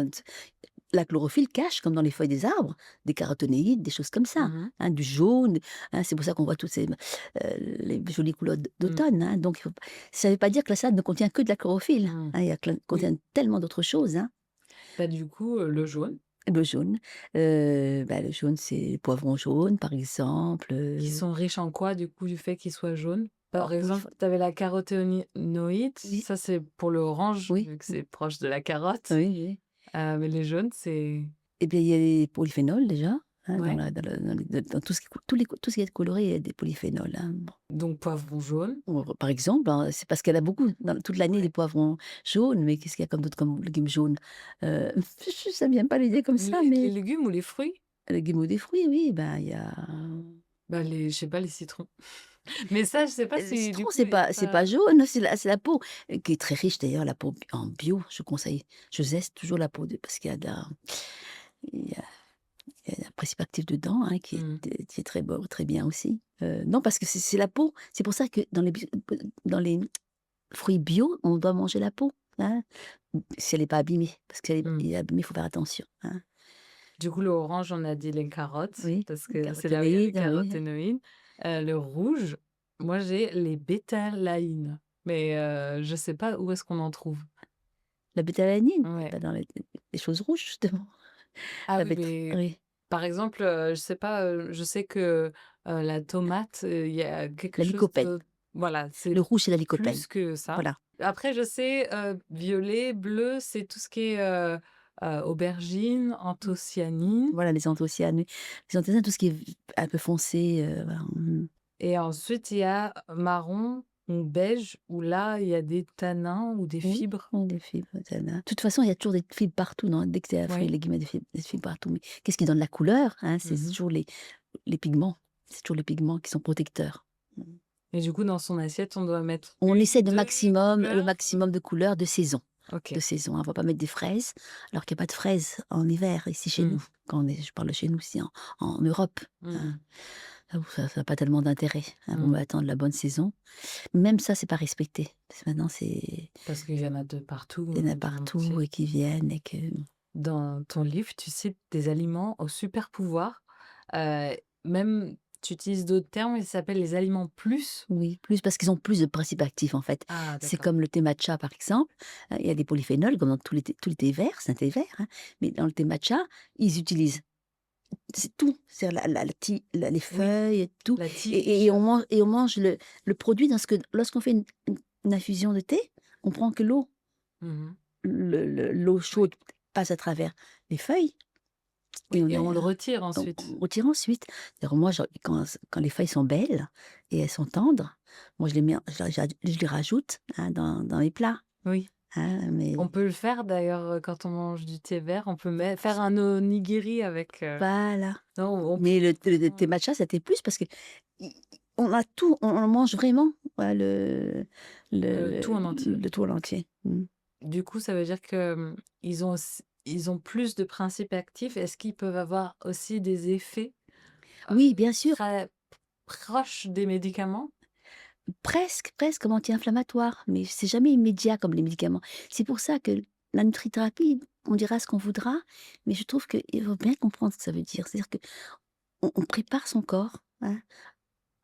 la chlorophylle cache, comme dans les feuilles des arbres, des caroténoïdes, des choses comme ça, Mmh. hein, du jaune, hein, c'est pour ça qu'on voit toutes les jolies couleurs Mmh. d'automne, hein, donc ça ne veut pas dire que la salade ne contient que de la chlorophylle, Mmh. hein, Oui. contient tellement d'autres choses, hein. Bah, du coup, le jaune, Le jaune, le jaune, c'est poivron jaune, par exemple, qui sont riches en quoi, du coup, du fait qu'ils soient jaunes? Par oui, exemple, tu avais la caroténoïde, oui, ça, c'est pour le orange, oui, vu que c'est proche de la carotte. oui, oui. Mais les jaunes, c'est Et bien, il y a les polyphénols déjà, hein, ouais, dans tout ce tout ce qui est coloré, il y a des polyphénols, hein. Bon. donc poivron jaune. Par exemple, hein, c'est parce qu'elle a beaucoup dans toute l'année des Ouais. poivrons jaunes, mais qu'est-ce qu'il y a comme d'autres comme légumes jaunes? Heu, ça me vient pas l'idée comme ça, Les mais légumes ou les fruits? légumes ou des fruits, oui, ben, il y a Bah, les je sais pas, les citrons. Mais ça, je sais pas le si, du citron, coup, il est c'est pas pas jaune, c'est la peau, qui est très riche d'ailleurs, la peau en bio, je conseille. Je zeste toujours la peau parce qu'il y a il y a il y a un principe actif dedans, hein, mmh. qui est très bon, très bien aussi. Non, parce que c'est la peau. C'est pour ça que dans les fruits bio, on doit manger la peau, hein, si elle est pas abîmée, parce qu'elle Mmh. est abîmée, il faut faire attention, hein. Du coup, le orange, on a dit les carottes, Oui, parce les que c'est là où il y a les caroténoïdes, oui. caroténoïdes. Le rouge, moi, j'ai les bétalaïnes, mais je sais pas où est-ce qu'on en trouve? La bétalanine, Ouais. bah, dans les choses rouges justement. Ah La oui, bét mais Oui, par exemple, je sais pas, je sais que, la tomate, il y a quelque la chose lycopène. de voilà, Le c'est rouge, c'est la lycopène. plus que ça. Voilà. Après, je sais, violet, bleu, c'est tout ce qui est, aubergine, Mmh. anthocyanine. Voilà les anthocyanes, tout ce qui est un peu foncé, voilà. Mmh. Et ensuite, il y a marron ou beige où là, il y a des tanins ou des Oui, fibres. des fibres, de toute façon, il y a toujours des fibres partout, non? Dès que c'est un fruit et Oui. légumes, il y a des fibres partout. Mais qu'est-ce qui donne la couleur, hein? C'est Mmh. toujours les pigments. C'est toujours les pigments qui sont protecteurs. Mmh. Et du coup, dans son assiette, on doit mettre On 1, essaie 2 le couleurs, maximum de couleurs de saison. De OK. saison, hein. On va pas mettre des fraises, alors qu'il y a pas de fraises en hiver ici chez Mmh. nous. Je parle de chez nous, ici en Europe, hein. Mmh. Ça a pas tellement d'intérêt, hein. On Mmh. va attendre la bonne saison. Même ça, c'est pas respecté. Parce que maintenant, Parce qu'il y en a de partout, il y en a dans le monde partout entier. et qui viennent et que Dans ton livre, tu cites des aliments au super pouvoir. Même tu utilises d'autres termes, ils s'appellent les aliments plus. oui, plus parce qu'ils ont plus de principes actifs, en fait. Ah C'est d'accord. comme le thé matcha, par exemple, il y a des polyphénols comme dans tous les thés verts, c'est un thé vert, hein, mais dans le thé matcha, ils utilisent c'est tout, c'est les Oui, feuilles et tout, la et tige. on mange le produit lorsqu'on fait une infusion de thé, on prend que l'eau. Mmh. l'eau Oui. chaude passe à travers les feuilles et Oui, et on le retire on ensuite. retire ensuite. C'est-à-dire moi, quand les feuilles sont belles et elles sont tendres, moi je les mets je les rajoute, hein, dans mes plats, Oui. hein, mais On peut le faire d'ailleurs, quand on mange du thé vert, on peut faire un onigiri avec, voilà. non, on peut Mais le thé vraiment, matcha, c'était plus parce que i on a tout, on mange vraiment, ouais, tout en entier. le tout en entier. Mmh. Du coup, ça veut dire que, ils ont plus de principes actifs. Est-ce qu'ils peuvent avoir aussi des effets, Oui, bien sûr, très proches des médicaments? presque comme anti-inflammatoire, mais c'est jamais immédiat comme les médicaments. C'est pour ça que la nutrithérapie, on dira ce qu'on voudra, mais je trouve qu'il faut bien comprendre ce que ça veut dire. C'est-à-dire qu'on prépare son corps, hein,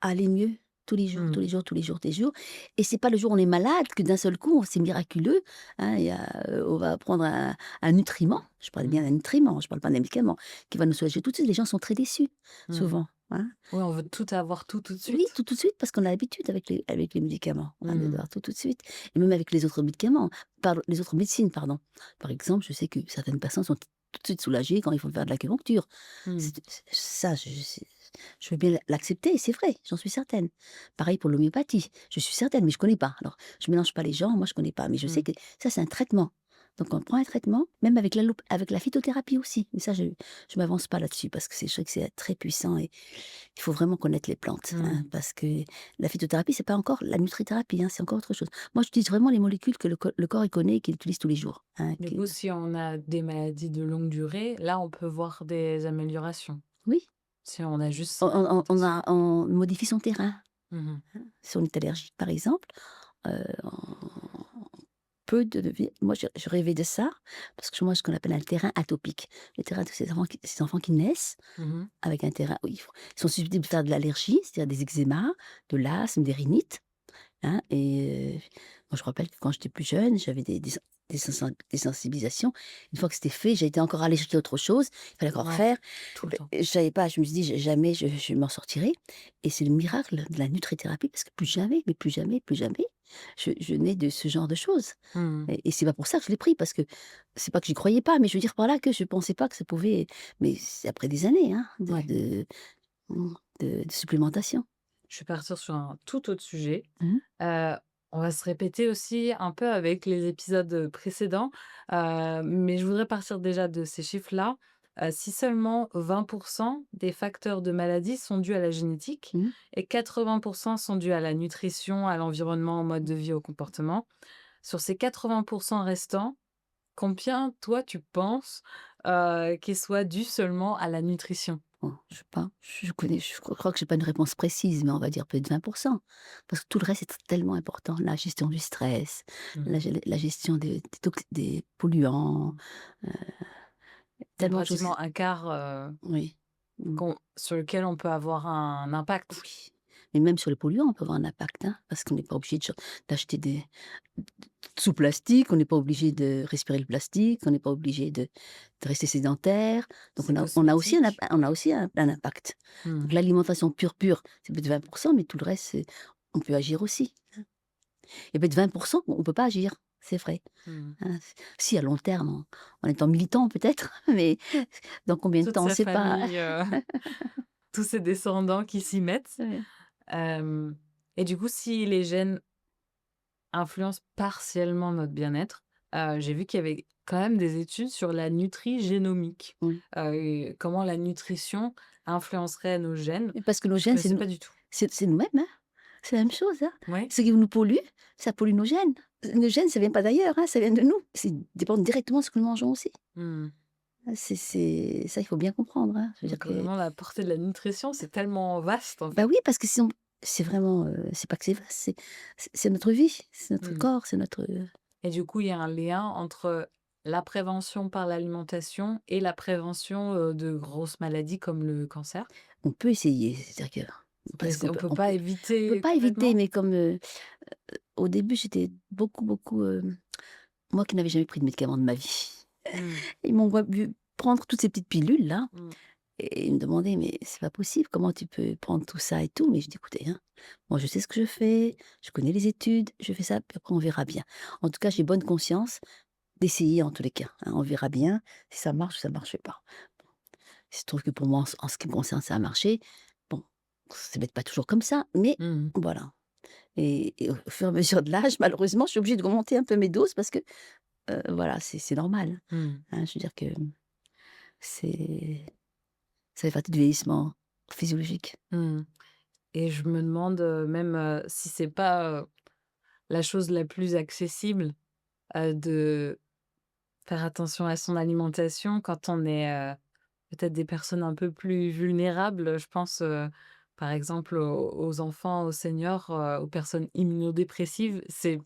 à aller mieux tous les jours, tous Mmh. les jours, tous les jours, tous les jours, et c'est pas le jour où on est malade que d'un seul coup, c'est miraculeux, hein, on va prendre un nutriment, je parle bien Mmh. d'un nutriment, je parle pas d'un médicament, qui va nous soulager tout de suite. Les gens sont très déçus, Mmh. souvent, hein. Oui, on veut tout avoir tout de Oui, suite. tout de suite parce qu'on a l'habitude avec les médicaments, hein, Mmh. d'avoir tout de suite, et même avec les autres médicaments, les autres médecines, pardon. Par exemple, je sais que certaines personnes sont tout de suite soulagées quand il faut faire de l'acupuncture. Mmh. Ça, je veux bien l'accepter, c'est vrai, j'en suis certaine. Pareil pour l'homéopathie, je suis certaine, mais je connais pas. Alors, je mélange pas les gens, moi je connais pas, mais je sais Mmh. que ça, c'est un traitement. Donc on prend un traitement, même avec la phytothérapie aussi. Mais ça, je m'avance pas là-dessus parce que je sais que c'est très puissant et il faut vraiment connaître les plantes, hein, Mmh. parce que la phytothérapie, c'est pas encore la nutrithérapie, hein, c'est encore autre chose. Moi, j'utilise vraiment les molécules que le corps il connaît et qu'il utilise tous les jours, hein, Du coup, si on a des maladies de longue durée, là, on peut voir des améliorations. oui, Si on ajuste on son on on alimentation. a on modifie son terrain. Mmh. Si on est allergique, par exemple, on peut devenir, moi, je rêvais de ça, parce que moi, ce qu'on appelle un terrain atopique. Le terrain de ces enfants qui naissent Mmh. avec un terrain où ils sont susceptibles de faire de l'allergie, c'est-à-dire des eczémas, de l'asthme, des rhinites. Hein, et moi je me rappelle que quand j'étais plus jeune, j'avais des sensibilisations. Une fois que c'était fait, j'ai été encore allée chercher autre chose, il fallait encore Ouais, refaire. tout Et le beh, temps. je savais pas, je me suis dit: Jamais je m'en sortirai», et c'est le miracle de la nutrithérapie parce que plus jamais, mais plus jamais, plus jamais, je n'ai de ce genre de choses, Mmh. et c'est pas pour ça que je l'ai pris parce que c'est pas que j'y croyais pas, mais je veux dire par là que je pensais pas que ça pouvait, mais c'est après des années, hein, Ouais. mmh, de supplémentation. Je vais partir sur un tout autre sujet. Mmh. Heu, on va se répéter aussi un peu avec les épisodes précédents, mais je voudrais partir déjà de ces chiffres-là. Si seulement 20 des facteurs de maladie sont dus à la génétique Mmh. et 80 sont dus à la nutrition, à l'environnement, au mode de vie, au comportement. Sur ces 80 restants, combien, toi, tu penses, qu'ils soient dus seulement à la nutrition? Bon, je sais pas, je crois que j'ai pas une réponse précise, mais on va dire peut-être 20, parce que tout le reste est tellement important. La gestion du stress, Mmh. la gestion des polluants, heu, Donc tellement de choses. pratiquement un quart, Oui. Mmh. sur lequel on peut avoir un impact. Oui, mais même sur les polluants, on peut avoir un impact, hein, parce qu'on n'est pas obligé d'acheter des sous plastique, on n'est pas obligé de respirer le plastique, on n'est pas obligé de rester sédentaire. Donc C'est cosmétique. on a aussi un impact. Mmh. Donc l'alimentation pure, c'est peut-être 20, mais tout le reste, on peut agir aussi. Et peut-être 20, on peut pas agir, c'est vrai, Mmh. hein. Si à long terme, en étant militant peut-être, mais dans combien de Toute temps, on sa sait pas. famille, tous ses descendants qui s'y mettent. Ouais. Hem et du coup, si les gènes influencent partiellement notre bien-être, j'ai vu qu'il y avait quand même des études sur la nutrigénomique. Oui. Et comment la nutrition influencerait nos gènes. Et parce que nos Je gènes, connaissais pas du tout. c'est nous-mêmes, hein. C'est la même chose, hein. Ouais? Ce qui nous pollue, ça pollue nos gènes. Nos gènes, ça vient pas d'ailleurs, hein, ça vient de nous. C'est dépend directement de ce que nous mangeons aussi. Mmh. Ah, c'est ça, il faut bien comprendre, hein. Je veux dire Donc que vraiment la portée de la nutrition, c'est tellement vaste, en bah, fait. oui, parce que sinon c'est vraiment, c'est pas que c'est vaste, c'est notre vie, c'est notre Mmh. corps, c'est notre, Et du coup, il y a un lien entre la prévention par l'alimentation et la prévention, de grosses maladies comme le cancer? on peut essayer, c'est-à-dire que parce qu'on On peut peut pas on peut éviter pas éviter, complètement? mais comme, au début, j'étais beaucoup, moi qui n'avais jamais pris de médicaments de ma vie, Mmh. ils m'ont vu prendre toutes ces petites pilules là. Mmh. Et il me demandait: «Mais c'est pas possible, comment tu peux prendre tout ça et tout?» Mais je dis: «Écoutez, hein, moi je sais ce que je fais, je connais les études, je fais ça, puis après on verra bien. En tout cas, j'ai bonne conscience d'essayer en tous les cas, hein. On verra bien si ça marche ou ça marche pas. Il se trouve que pour moi, en ce qui me concerne, ça a marché. Bon, c'est peut-être pas toujours comme ça, mais Mmh. voilà. Et au fur et à mesure de l'âge, malheureusement, je suis obligée d'augmenter un peu mes doses parce que, voilà, c'est normal, Mmh. hein. Je veux dire que c'est ça fait partie du vieillissement physiologique. Mmh. Et je me demande, même, si c'est pas, la chose la plus accessible, de faire attention à son alimentation quand on est, peut-être des personnes un peu plus vulnérables. Je pense, par exemple aux enfants, aux seniors, aux personnes immunodépressives. C'est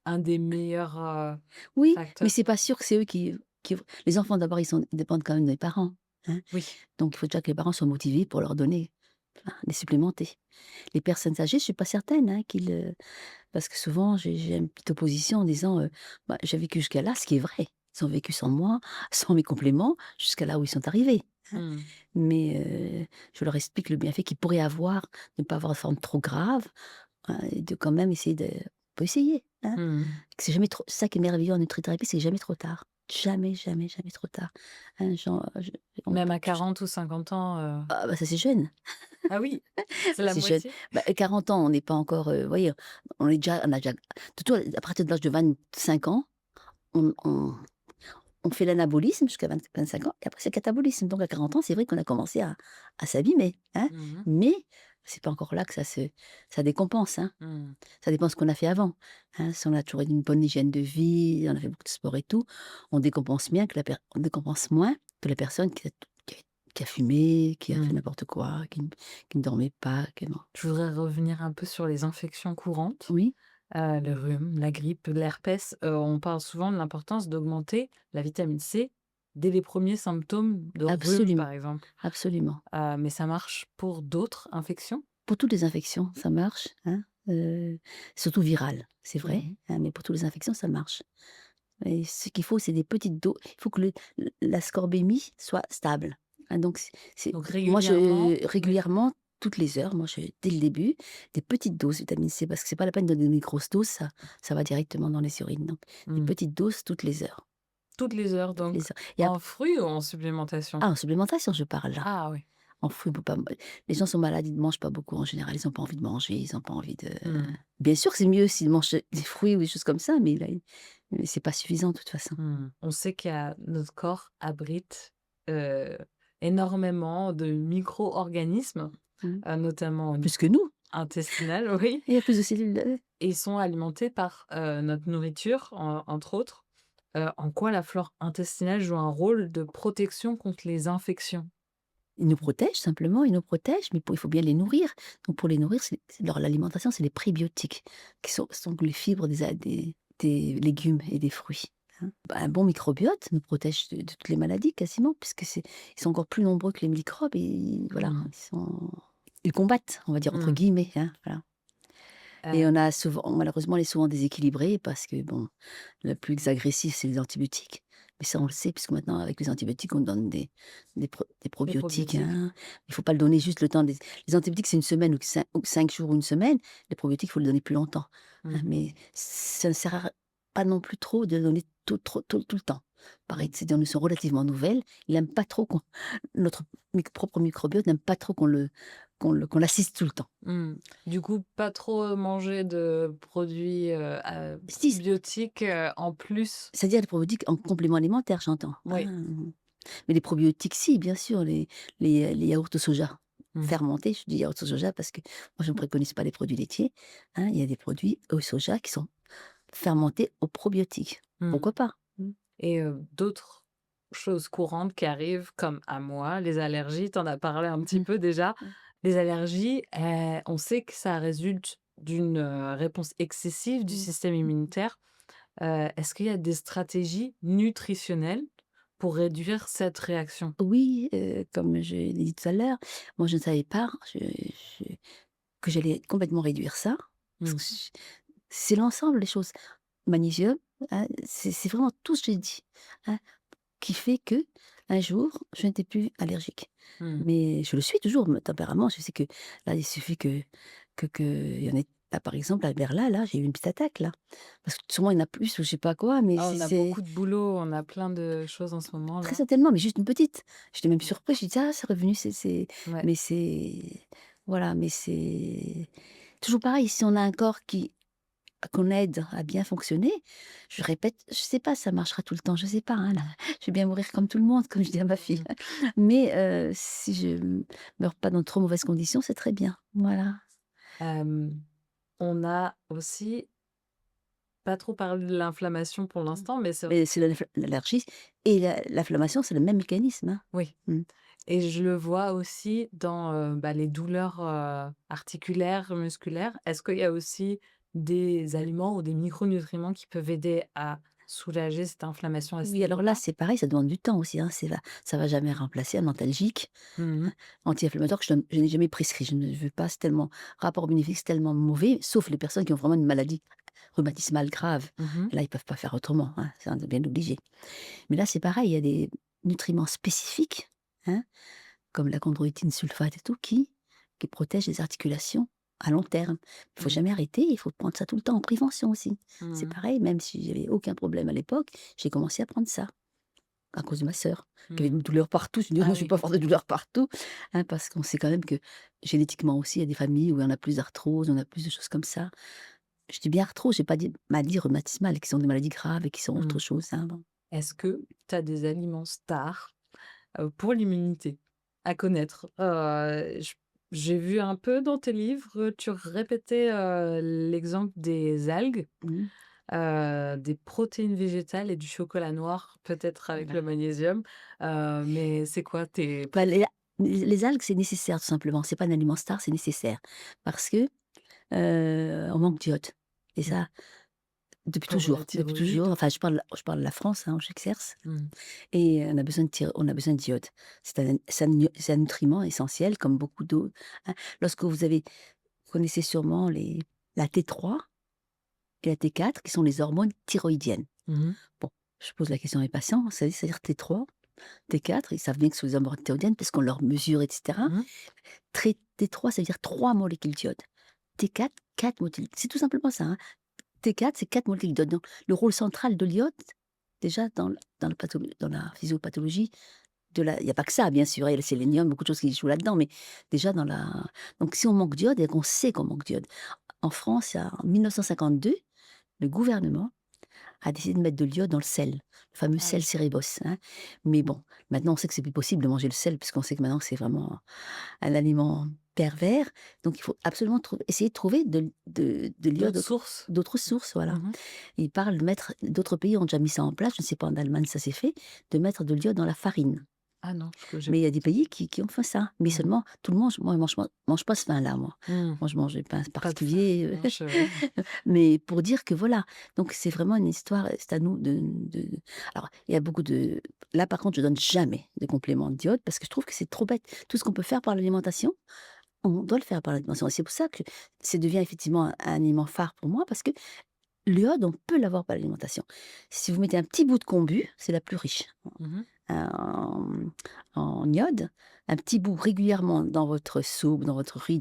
un des meilleurs, Oui, mais facteurs. c'est pas sûr que c'est eux qui les enfants d'abord, ils dépendent quand même des parents, hein. Oui. Donc il faut déjà que les parents soient motivés pour leur donner, les supplémenter. Les personnes âgées, je suis pas certaine, hein, qu'ils, parce que souvent j'ai une petite opposition en disant, bah, j'ai vécu jusqu'à là, ce qui est vrai. Ils ont vécu sans moi, sans mes compléments, jusqu'à là où ils sont arrivés, hein. Mmh. Mais je leur explique le bienfait qu'ils pourraient avoir, de ne pas avoir de forme trop grave, et de quand même essayer de on peut essayer, hein. Mmh. Que c'est jamais trop ça qui est merveilleux en nutrithérapie, c'est jamais trop tard. Jamais, jamais, jamais trop tard. Hein, je on Même peut à 40 ou 50 ans, ah bah, ça c'est jeune, ah oui, c'est la c'est jeune. moitié? Bah, 40 ans, on n'est pas encore, vous voyez, on a déjà surtout à partir de l'âge de 25 ans, on fait l'anabolisme jusqu'à 25 ans et après c'est le catabolisme. Donc à 40 ans, c'est vrai qu'on a commencé à s'abîmer, hein. Mmh mh. Mais c'est pas encore là que ça décompense, hein. Mmh. Ça dépend ce qu'on a fait avant, hein. Si on a toujours une bonne hygiène de vie, on a fait beaucoup de sport et tout, on décompense moins que la personne qui a fumé, qui a fait Mmh. n'importe quoi, qui ne dormait pas, qui non. Je voudrais revenir un peu sur les infections courantes. Oui, Le rhume, la grippe, l'herpès, on parle souvent de l'importance d'augmenter la vitamine C dès les premiers symptômes de rhume, absolument, par exemple. absolument. Mais ça marche pour d'autres infections? Pour toutes les infections, ça marche, hein, surtout virales, c'est Mmh vrai, mh. hein, mais pour toutes les infections, ça marche. Et ce qu'il faut, c'est des petites doses. Il faut que la scorbémie soit stable, hein, donc c'est Donc moi, régulièrement, je mais régulièrement, toutes les heures, moi, dès le début, des petites doses de vitamine C parce que c'est pas la peine de donner des grosses doses, ça va directement dans les urines, donc des mmh, petites doses toutes les heures, toutes les heures toutes les donc, heures et en fruits ou en supplémentation? en supplémentation, je parle là. Ah oui. En fruits, faut pas les gens sont malades, ils ne mangent pas beaucoup en général, ils ont pas envie de manger, ils ont pas envie de Mmh, bien sûr, c'est mieux s'ils mangent des fruits ou des choses comme ça, mais c'est pas suffisant de toute façon. mmh. On sait notre corps abrite, heu, énormément de micro-organismes, Mmh. notamment Plus que nous, intestinales, oui. il y a plus de cellules, Et ils sont alimentés par, notre nourriture, entre autres. En quoi la flore intestinale joue un rôle de protection contre les infections? ils nous protègent simplement, ils nous protègent, mais il faut bien les nourrir. Donc pour les nourrir, c'est leur l'alimentation, c'est les prébiotiques qui sont les fibres des légumes et des fruits, hein. Bah, un bon microbiote nous protège de toutes les maladies quasiment puisque ils sont encore plus nombreux que les microbes et voilà, Mmh. ils combattent, on va dire entre Mmh. guillemets, hein, voilà. Et on a souvent malheureusement, on est souvent déséquilibré parce que bon, le plus agressif, c'est les antibiotiques. Mais ça, on le sait puisque maintenant avec les antibiotiques, on donne des Les probiotiques, probiotiques. hein. Il faut pas le donner juste le temps des les antibiotiques, c'est une semaine ou 5 jours ou une semaine. Les probiotiques, il faut le donner plus longtemps, hein, Mmh. mais ça ne sert pas non plus trop de le donner tout le temps. Pareil, Mmh. ces nous sont relativement nouvelles. Il aime pas trop qu'on notre propre microbiote n'aime pas trop qu'on l'assiste tout le temps. Mmh. Du coup, pas trop manger de produits, Si, probiotiques, en plus. c'est-à-dire les probiotiques en complément alimentaire, j'entends, Oui. hein, mais les probiotiques, si, bien sûr, les yaourts au soja Mmh. fermentés, je dis yaourts au soja parce que moi je ne préconise pas les produits laitiers, hein. Il y a des produits au soja qui sont fermentés aux probiotiques. Mmh. Pourquoi pas? Mmh. Et d'autres choses courantes qui arrivent, comme à moi, les allergies, tu en as parlé un petit Mmh. peu déjà. Mmh. Les allergies, on sait que ça résulte d'une, réponse excessive du Mmh. système immunitaire. Est-ce qu'il y a des stratégies nutritionnelles pour réduire cette réaction? Oui, comme je l'ai dit tout à l'heure, moi je ne savais pas je que j'allais complètement réduire ça, parce Mmh. que c'est l'ensemble des choses. Magnésium, hein, c'est vraiment tout ce que j'ai dit, hein. Qui fait que un jour, je n'étais plus allergique. Mmh. Mais je le suis toujours, me tempérament, je sais que là, il suffit il y en ait Là, par exemple, à Berlin, là, j'ai eu une petite attaque, là. Parce que sûrement il y en a plus ou je sais pas quoi, mais Ah, on a c'est beaucoup de boulot, on a plein de choses en ce moment très là. certainement, mais juste une petite. J'étais même surprise, je dis: «Ah, c'est revenu, Ouais. mais c'est voilà, mais c'est toujours pareil, si on a un corps qui qu'on aide à bien fonctionner, je répète, je sais pas, ça marchera tout le temps, je sais pas, hein, là, je vais bien mourir comme tout le monde, comme je dis à ma fille. Mmh. Mais si je meurs pas dans de trop mauvaises conditions, c'est très bien. Voilà. Hem, on a aussi pas trop parlé de l'inflammation pour l'instant, mais c'est Mais c'est l'allergie et l'inflammation, c'est le même mécanisme, hein. oui. Mmh. Et je le vois aussi dans, les douleurs, articulaires, musculaires. Est-ce qu'il y a aussi des aliments ou des micronutriments qui peuvent aider à soulager cette inflammation à ce Oui, alors là, niveau-là? c'est pareil, ça demande du temps aussi, hein, ça va jamais remplacer un antalgique, Mmh. anti-inflammatoire que je n'ai jamais prescrit. Je ne veux pas, c'est tellement rapport bénéfice tellement mauvais, sauf les personnes qui ont vraiment une maladie rhumatismale grave. Mmh. Là, ils peuvent pas faire autrement, hein, c'est bien obligé. Mais là, c'est pareil, il y a des nutriments spécifiques, hein, comme la chondroïtine sulfate et tout, qui protègent les articulations à long terme. Il faut Mmh. jamais arrêter, il faut prendre ça tout le temps en prévention aussi. C'est Mmh. pareil, même si j'avais aucun problème à l'époque, j'ai commencé à prendre ça. À cause de ma sœur, qui avait Mmh. une douleur partout. Je me dis: «Oh Ah non, je vais oui. pas avoir de douleur partout», hein, parce qu'on sait quand même que génétiquement aussi, il y a des familles où il y en a plus d'arthrose, on a plus de choses comme ça. Je dis bien arthrose, j'ai pas dit maladie rhumatismale, qui sont des maladies graves et qui sont autre Mmh. chose, hein, bon. Est-ce que tu as des aliments stars, pour l'immunité à connaître? J'ai vu un peu dans tes livres, tu répétais, l'exemple des algues. Mmh. Des protéines végétales et du chocolat noir, peut-être avec Voilà. le magnésium, mais c'est quoi tes Bah, préf les algues, c'est nécessaire tout simplement. C'est pas un aliment star, c'est nécessaire parce que, on manque d'iode et mmh, ça pour la depuis toujours. thyroïde? Enfin, je parle de la France, hein, où j'exerce. Mmh. Et on a besoin d'iode. C'est un nutriment essentiel comme beaucoup d'eau, hein. Lorsque vous connaissez sûrement la T3 et la T4 qui sont les hormones thyroïdiennes. Mmh. Bon, je pose la question à mes patients, vous savez, c'est-à-dire T3, T4, ils savent bien que ce sont les hormones thyroïdiennes parce qu'on leur mesure et cetera. Mmh. T3, ça veut dire 3 molécules d'iode. T4, 4 molécules. C'est tout simplement ça, hein. T4, c'est 4 molécules d'iode. Donc le rôle central de l'iode, déjà dans la physiopathologie il y a pas que ça bien sûr, il y a le sélénium, beaucoup de choses qui jouent là-dedans, mais déjà donc si on manque d'iode et qu'on sait qu'on manque d'iode. En France, en 1952, le gouvernement a décidé de mettre de l'iode dans le sel, le fameux Ah sel oui. cérébos, hein. Mais bon, maintenant on sait que c'est plus possible de manger le sel, puisqu'on sait que maintenant c'est vraiment un aliment pervers, donc il faut absolument essayer de trouver de l'iode D'autres sources? d'autres sources, voilà. Mmh. Il parle de mettre d'autres pays ont déjà mis ça en place, je ne sais pas en Allemagne ça s'est fait, de mettre de l'iode dans la farine. Ah non, je que j'ai Mais il y a des pays qui ont fait ça. Mais mmh. seulement, tout le monde moi, mange pas ce pain-là, moi. Mmh. Moi, je mange des pains Pas de farine particuliers, blanche, mais pour dire que voilà, donc c'est vraiment une histoire, c'est à nous de alors il y a beaucoup de là, par contre, je donne jamais de compléments d'iode parce que je trouve que c'est trop bête. Tout ce qu'on peut faire par l'alimentation, on doit le faire par l'alimentation et c'est pour ça que ça devient effectivement un aliment phare pour moi parce que l'iode, on peut l'avoir par l'alimentation. Si vous mettez un petit bout de kombu, c'est la plus riche mmh. en iode, un petit bout régulièrement dans votre soupe, dans votre riz,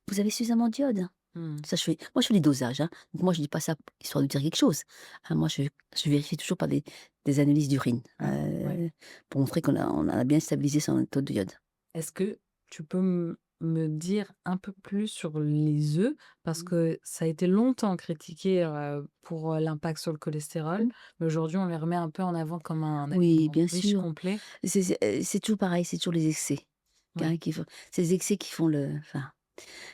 vous avez suffisamment d'iode. Mmh. Ça, je fais des dosages, hein. Donc moi, je dis pas ça histoire de dire quelque chose. Hein, moi, je vérifie toujours par des analyses d'urine, Ah ouais. pour montrer qu'on a bien stabilisé son taux d'iode. Est-ce que tu peux me dire un peu plus sur les œufs? Parce Mmh. que ça a été longtemps critiqué, pour, l'impact sur le cholestérol, Mmh. mais aujourd'hui on les remet un peu en avant comme un Oui, aliment bien riche, sûr. complet. C'est toujours pareil, c'est toujours les excès, Ouais, hein, c'est les excès qui font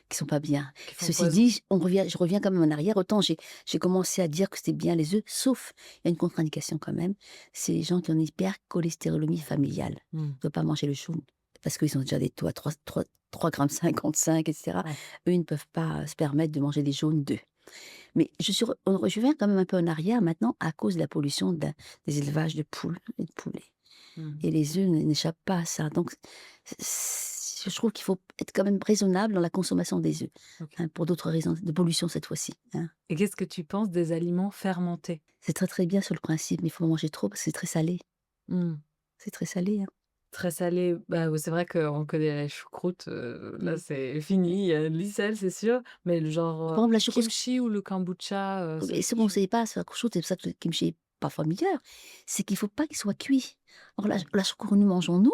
qui sont pas bien. qui font Ceci poison. dit, je reviens quand même en arrière. Autant j'ai commencé à dire que c'était bien les œufs, sauf il y a une contre-indication quand même, c'est les gens qui ont une hypercholestérolémie familiale. Mmh. Ne doivent pas manger le chou parce qu'ils ont déjà des taux à 3,55 g et cetera. Ouais. Eux, ils ne peuvent pas se permettre de manger des jaunes d'œufs. Mais je reviens quand même un peu en arrière maintenant à cause de la pollution des élevages de poules et de poulets. Mmh. Et les œufs n'échappent pas à ça. Donc, je trouve qu'il faut être quand même raisonnable dans la consommation des œufs, OK. hein, pour d'autres raisons, de pollution cette fois-ci, hein. Et qu'est-ce que tu penses des aliments fermentés? C'est très, très bien sur le principe, mais il faut pas manger trop parce que c'est très salé. Mmh. C'est très salé, hein. Très salé, bah, c'est vrai qu'on connaît la choucroute, là, Mmh. c'est fini, il y a de l'icelle, c'est sûr, mais le genre, Par exemple, la choucroute, kimchi ou le kombucha, ce et genre ce de qu'on ne choses. sait pas sur la choucroute, c'est pour ça que le kimchi est parfois meilleur, c'est qu'il faut pas qu'il soit cuit. Or Ouais, la choucroute, nous mangeons nous,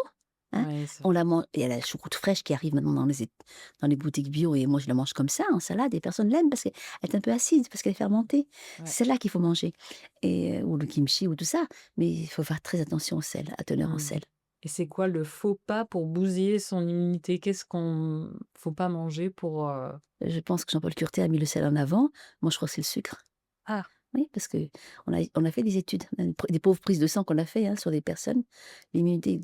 hein, ouais, c'est on vrai. la mange, il y a la choucroute fraîche qui arrive maintenant dans les boutiques bio, et moi je la mange comme ça en salade, et personne l'aime parce qu'elle est un peu acide, parce qu'elle est fermentée. Ouais. C'est celle-là qu'il faut manger, et ou le kimchi ou tout ça, mais il faut faire très attention au sel, à teneur en Mmh. sel. Et c'est quoi le faux pas pour bousiller son immunité? Qu'est-ce qu'on faut pas manger pour, Je pense que Jean-Paul Curtet a mis le sel en avant, moi je crois que c'est le sucre. ah! Oui, parce qu'on a fait des études, des pauvres prises de sang qu'on a fait, hein, sur des personnes. L'immunité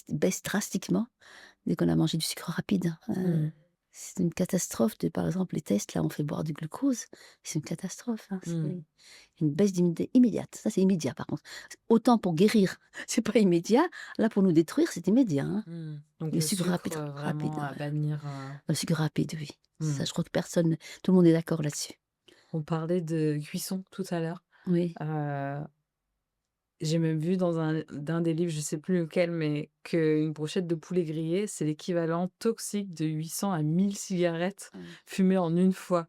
baisse drastiquement dès qu'on a mangé du sucre rapide. Mmh. C'est une catastrophe par exemple, les tests, là, on fait boire du glucose. C'est une catastrophe, hein, c'est Mmh. une baisse d'immunité immédiate. Ça, c'est immédiat par contre. Autant pour guérir, c'est pas immédiat. Là, pour nous détruire, c'est immédiat, hein. Mmh. Donc Le le sucre sucre, rapide, rapide, vraiment à bannir, le sucre rapide, oui. Ça, mmh. je crois que tout le monde est d'accord là-dessus. On parlait de cuisson tout à l'heure. Oui. Heu, j'ai même vu dans d'un des livres, je sais plus lequel, mais qu'une brochette de poulet grillé, c'est l'équivalent toxique de 800 à 1000 cigarettes Mmh. fumées en une fois.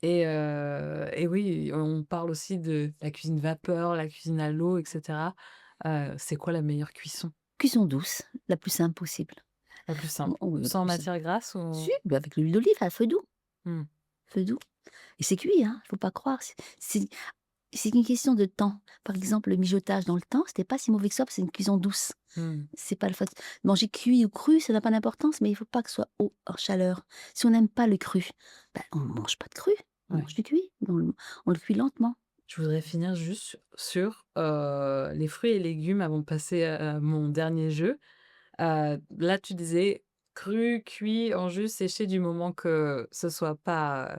Et oui, on parle aussi de la cuisine vapeur, la cuisine à l'eau et cetera. C'est quoi la meilleure cuisson? Cuisson douce, la plus simple possible. La plus Oh simple? oui, la Sans plus simple. matière grasse Si, ou bah, avec l'huile d'olive à feu doux, mmh, feu doux, et c'est cuit, hein, faut pas croire. C'est une question de temps. Par exemple, le mijotage dans le temps, c'était pas si mauvais que ça, parce que c'est une cuisson douce. mmh, C'est pas le fait manger cuit ou cru, ça n'a pas d'importance, mais il faut pas que ce soit haut en chaleur. Si on n'aime pas le cru, bah, on mange pas de cru, on ouais. mange du cuit, on le cuit lentement. Je voudrais finir juste sur, les fruits et légumes avant de passer à mon dernier jeu. Là, tu disais cru, cuit, en jus, séché du moment que ce soit pas,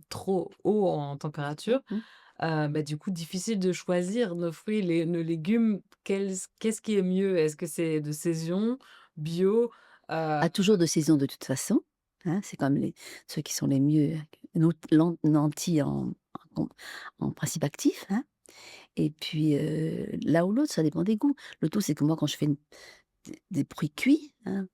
trop haut en Mmh température. mh. Bah, du coup, difficile de choisir nos fruits nos légumes. Qu'est-ce qui est mieux? Est-ce que c'est de saison, bio? Heu, Pas toujours de saison de toute façon, hein, c'est comme ceux qui sont les mieux, lentilles en principe actif, hein. Et puis, l'un ou l'autre, ça dépend des goûts. Le tout, c'est que moi, quand je fais des fruits cuits, hein,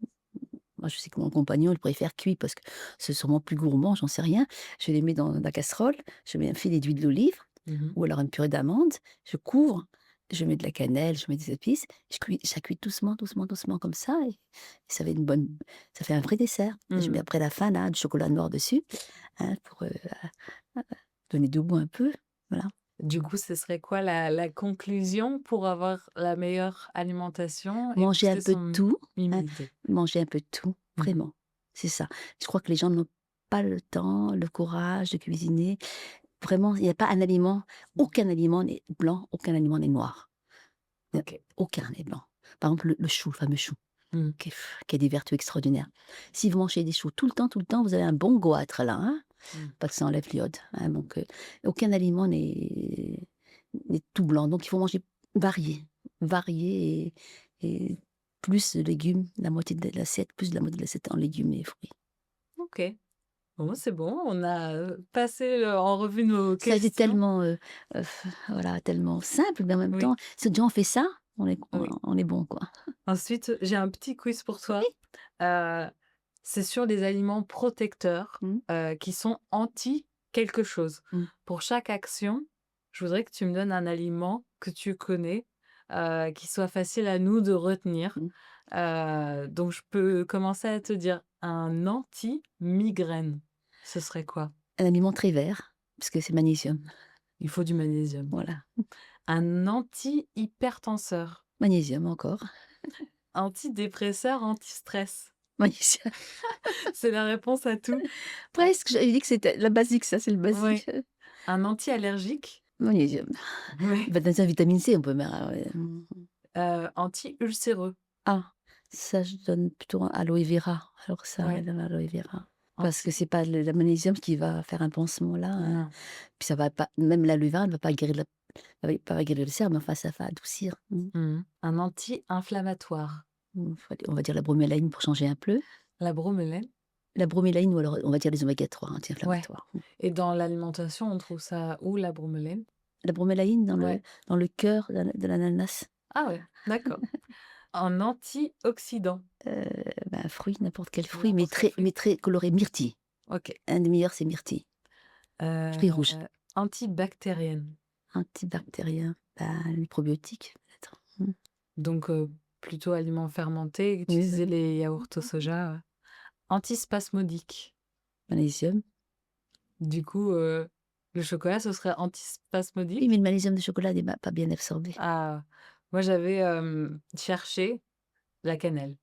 moi, je sais que mon compagnon, il préfère cuit parce que c'est sûrement plus gourmand, j'en sais rien. Je les mets dans la casserole, je mets un filet d'huile d'olive mmh ou alors une purée d'amandes, je couvre, je mets de la cannelle, je mets des épices, ça cuit doucement, doucement, doucement comme ça, et ça fait un vrai dessert. Et je mets mh. après la fin, là, du chocolat noir dessus, hein, pour, donner du goût un peu, voilà. Du coup, ce serait quoi la conclusion pour avoir la meilleure alimentation et Manger un booster peu de son tout, hein, immunité? manger un peu de tout, Mmh. vraiment, c'est ça. Je crois que les gens n'ont pas le temps, le courage de cuisiner. Vraiment, il y a pas un aliment, aucun aliment n'est blanc, aucun aliment n'est noir. Il y a OK. aucun n'est blanc. Par exemple, le chou, le fameux chou, Mmh. qui a des vertus extraordinaires. Si vous mangez des choux tout le temps, vous avez un bon goitre là, hein, Mmh. parce que ça enlève l'iode, hein, donc aucun aliment n'est tout blanc. Donc il faut manger varié, varié, et plus de légumes, la moitié de l'assiette, plus de la moitié de l'assiette en légumes et fruits. OK. Bon, bah, c'est bon, on a, passé, en revue nos Ça a été questions. tellement, voilà, tellement simple, mais en même Oui, temps, si déjà on fait ça, oui. on est bon, quoi. Ensuite, j'ai un petit quiz pour toi. Oui. Heu, c'est sur les aliments protecteurs, Mmh. qui sont anti quelque chose. Mmh. Pour chaque action, je voudrais que tu me donnes un aliment que tu connais, qui soit facile à nous de retenir. Mmh. Donc je peux commencer à te dire un anti-migraine. Ce serait quoi? Un aliment très vert, parce que c'est magnésium, Il faut du magnésium. voilà. Un anti-hypertenseur, Magnésium encore, antidépresseur, anti-stress. magnésium. C'est la réponse à tout. Presque, j'avais dit que c'était la basique, ça, c'est le Ouais. basique, Un anti-allergique, magnésium. ouais. Bah, dans un vitamine C, on peut mettre, ouais, Anti-ulcéreux, ah, ça, je donne plutôt un aloe vera, alors ça, ouais. l'aloe vera. Parce que Anti c'est pas le magnésium qui va faire un pansement là, non. puis ça va pas, même l'aloe vera ne va pas guérir pas guérir le cerf, mais enfin ça va adoucir. Mmh. Un anti-inflammatoire, On va dire la bromélaïne pour changer un peu. la bromelaine, La bromélaïne, ou alors on va dire les oméga 3 ouais. anti-inflammatoires. Et dans l'alimentation, on trouve ça où la bromelaine? La bromélaïne Ouais. dans le cœur de l'ananas. Ah ouais, d'accord. Un antioxydant. Un fruit, n'importe quel fruit, N'importe quel fruit. mais très coloré, myrtille. Ok. Un des meilleurs, c'est myrtille. Fruit rouge. Antibactérienne. Antibactérien, les probiotiques, peut-être. Donc, plutôt aliments fermentés. Tu Oui, disais oui. les yaourts au soja. Antispasmodique. Magnésium. Du coup, le chocolat, ce serait Oui, antispasmodique. mais le magnésium de chocolat n'est pas bien absorbé. Ah, moi, j'avais cherché la cannelle.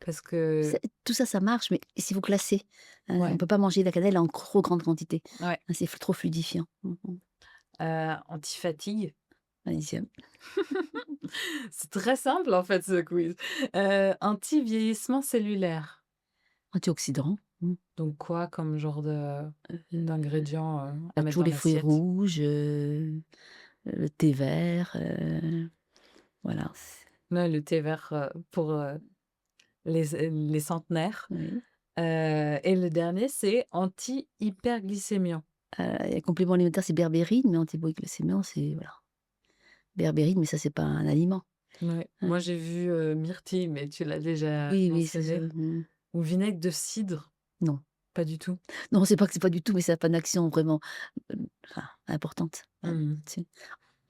Parce que, Tout ça, ça marche, mais s'il faut classer. On ouais, ne peut pas manger de la cannelle en trop grande quantité. ouais. C'est trop fluidifiant. Antifatigue. Magnésium. C'est très simple, en fait, ce quiz. Anti-vieillissement cellulaire. Antioxydant. Donc, quoi comme genre d'ingrédients à mettre Toujours dans les fruits l'assiette? rouges, le thé vert. Voilà. Ouais, le thé vert pour les centenaires. Oui. Et le dernier, c'est anti-hyperglycémiant. Et complément alimentaire, c'est berbérine, mais antihypoglycémiant, c'est voilà. Berbérine, mais ça, c'est pas un aliment. Ouais. Ouais. Moi, j'ai vu myrtille, mais tu l'as déjà Oui, c'est ça. mentionné. Ou vinaigre de cidre. Non. Pas du tout. Non, c'est pas que c'est pas du tout, mais ça a pas d'action vraiment importante. Mhm. Là-dessus.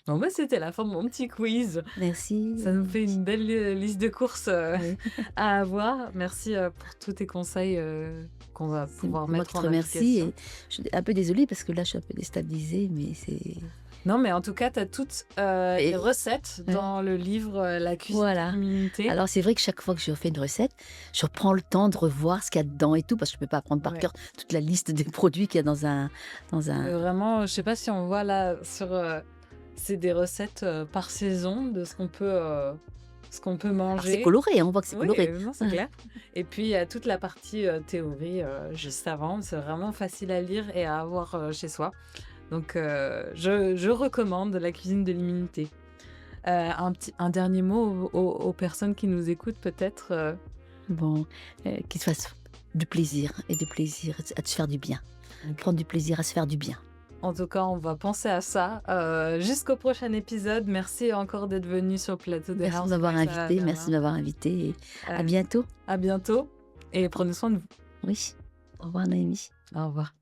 Bon, bah, c'était la fin de mon petit quiz. Merci. Ça nous fait une belle liste de courses Oui. à avoir. Merci pour tous tes conseils qu'on va pouvoir Moi mettre qui en te remercie. application. Et je suis un peu désolée parce que là, je suis un peu déstabilisée, mais c'est. Non, mais en tout cas, tu as toutes les recettes Ouais. dans le livre La cuisine Voilà. de l'immunité. Alors, c'est vrai que chaque fois que je fais une recette, je prends le temps de revoir ce qu'il y a dedans et tout, parce que je ne peux pas apprendre par Ouais. cœur toute la liste des produits qu'il y a dans un. Vraiment, je sais pas si on voit là sur. C'est des recettes par saison de ce qu'on peut Alors, manger. c'est coloré, on voit que c'est Oui, coloré. non, c'est clair. Et puis, il y a toute la partie théorie juste avant. C'est vraiment facile à lire et à avoir chez soi. Donc, je recommande La cuisine de l'immunité. Un dernier mot aux personnes qui nous écoutent, peut-être. Bon, qu'il se fasse du plaisir et du plaisir à se faire du bien. Ok. Prendre du plaisir à se faire du bien. En tout cas, on va penser à ça. Jusqu'au prochain épisode. Merci encore d'être venu sur le plateau de Merci de House m'avoir Voice, invité. Bernard. Merci de m'avoir invité. Et à Euh, bientôt. À bientôt et prenez soin de vous. Oui. Au revoir, Naomi. Au revoir.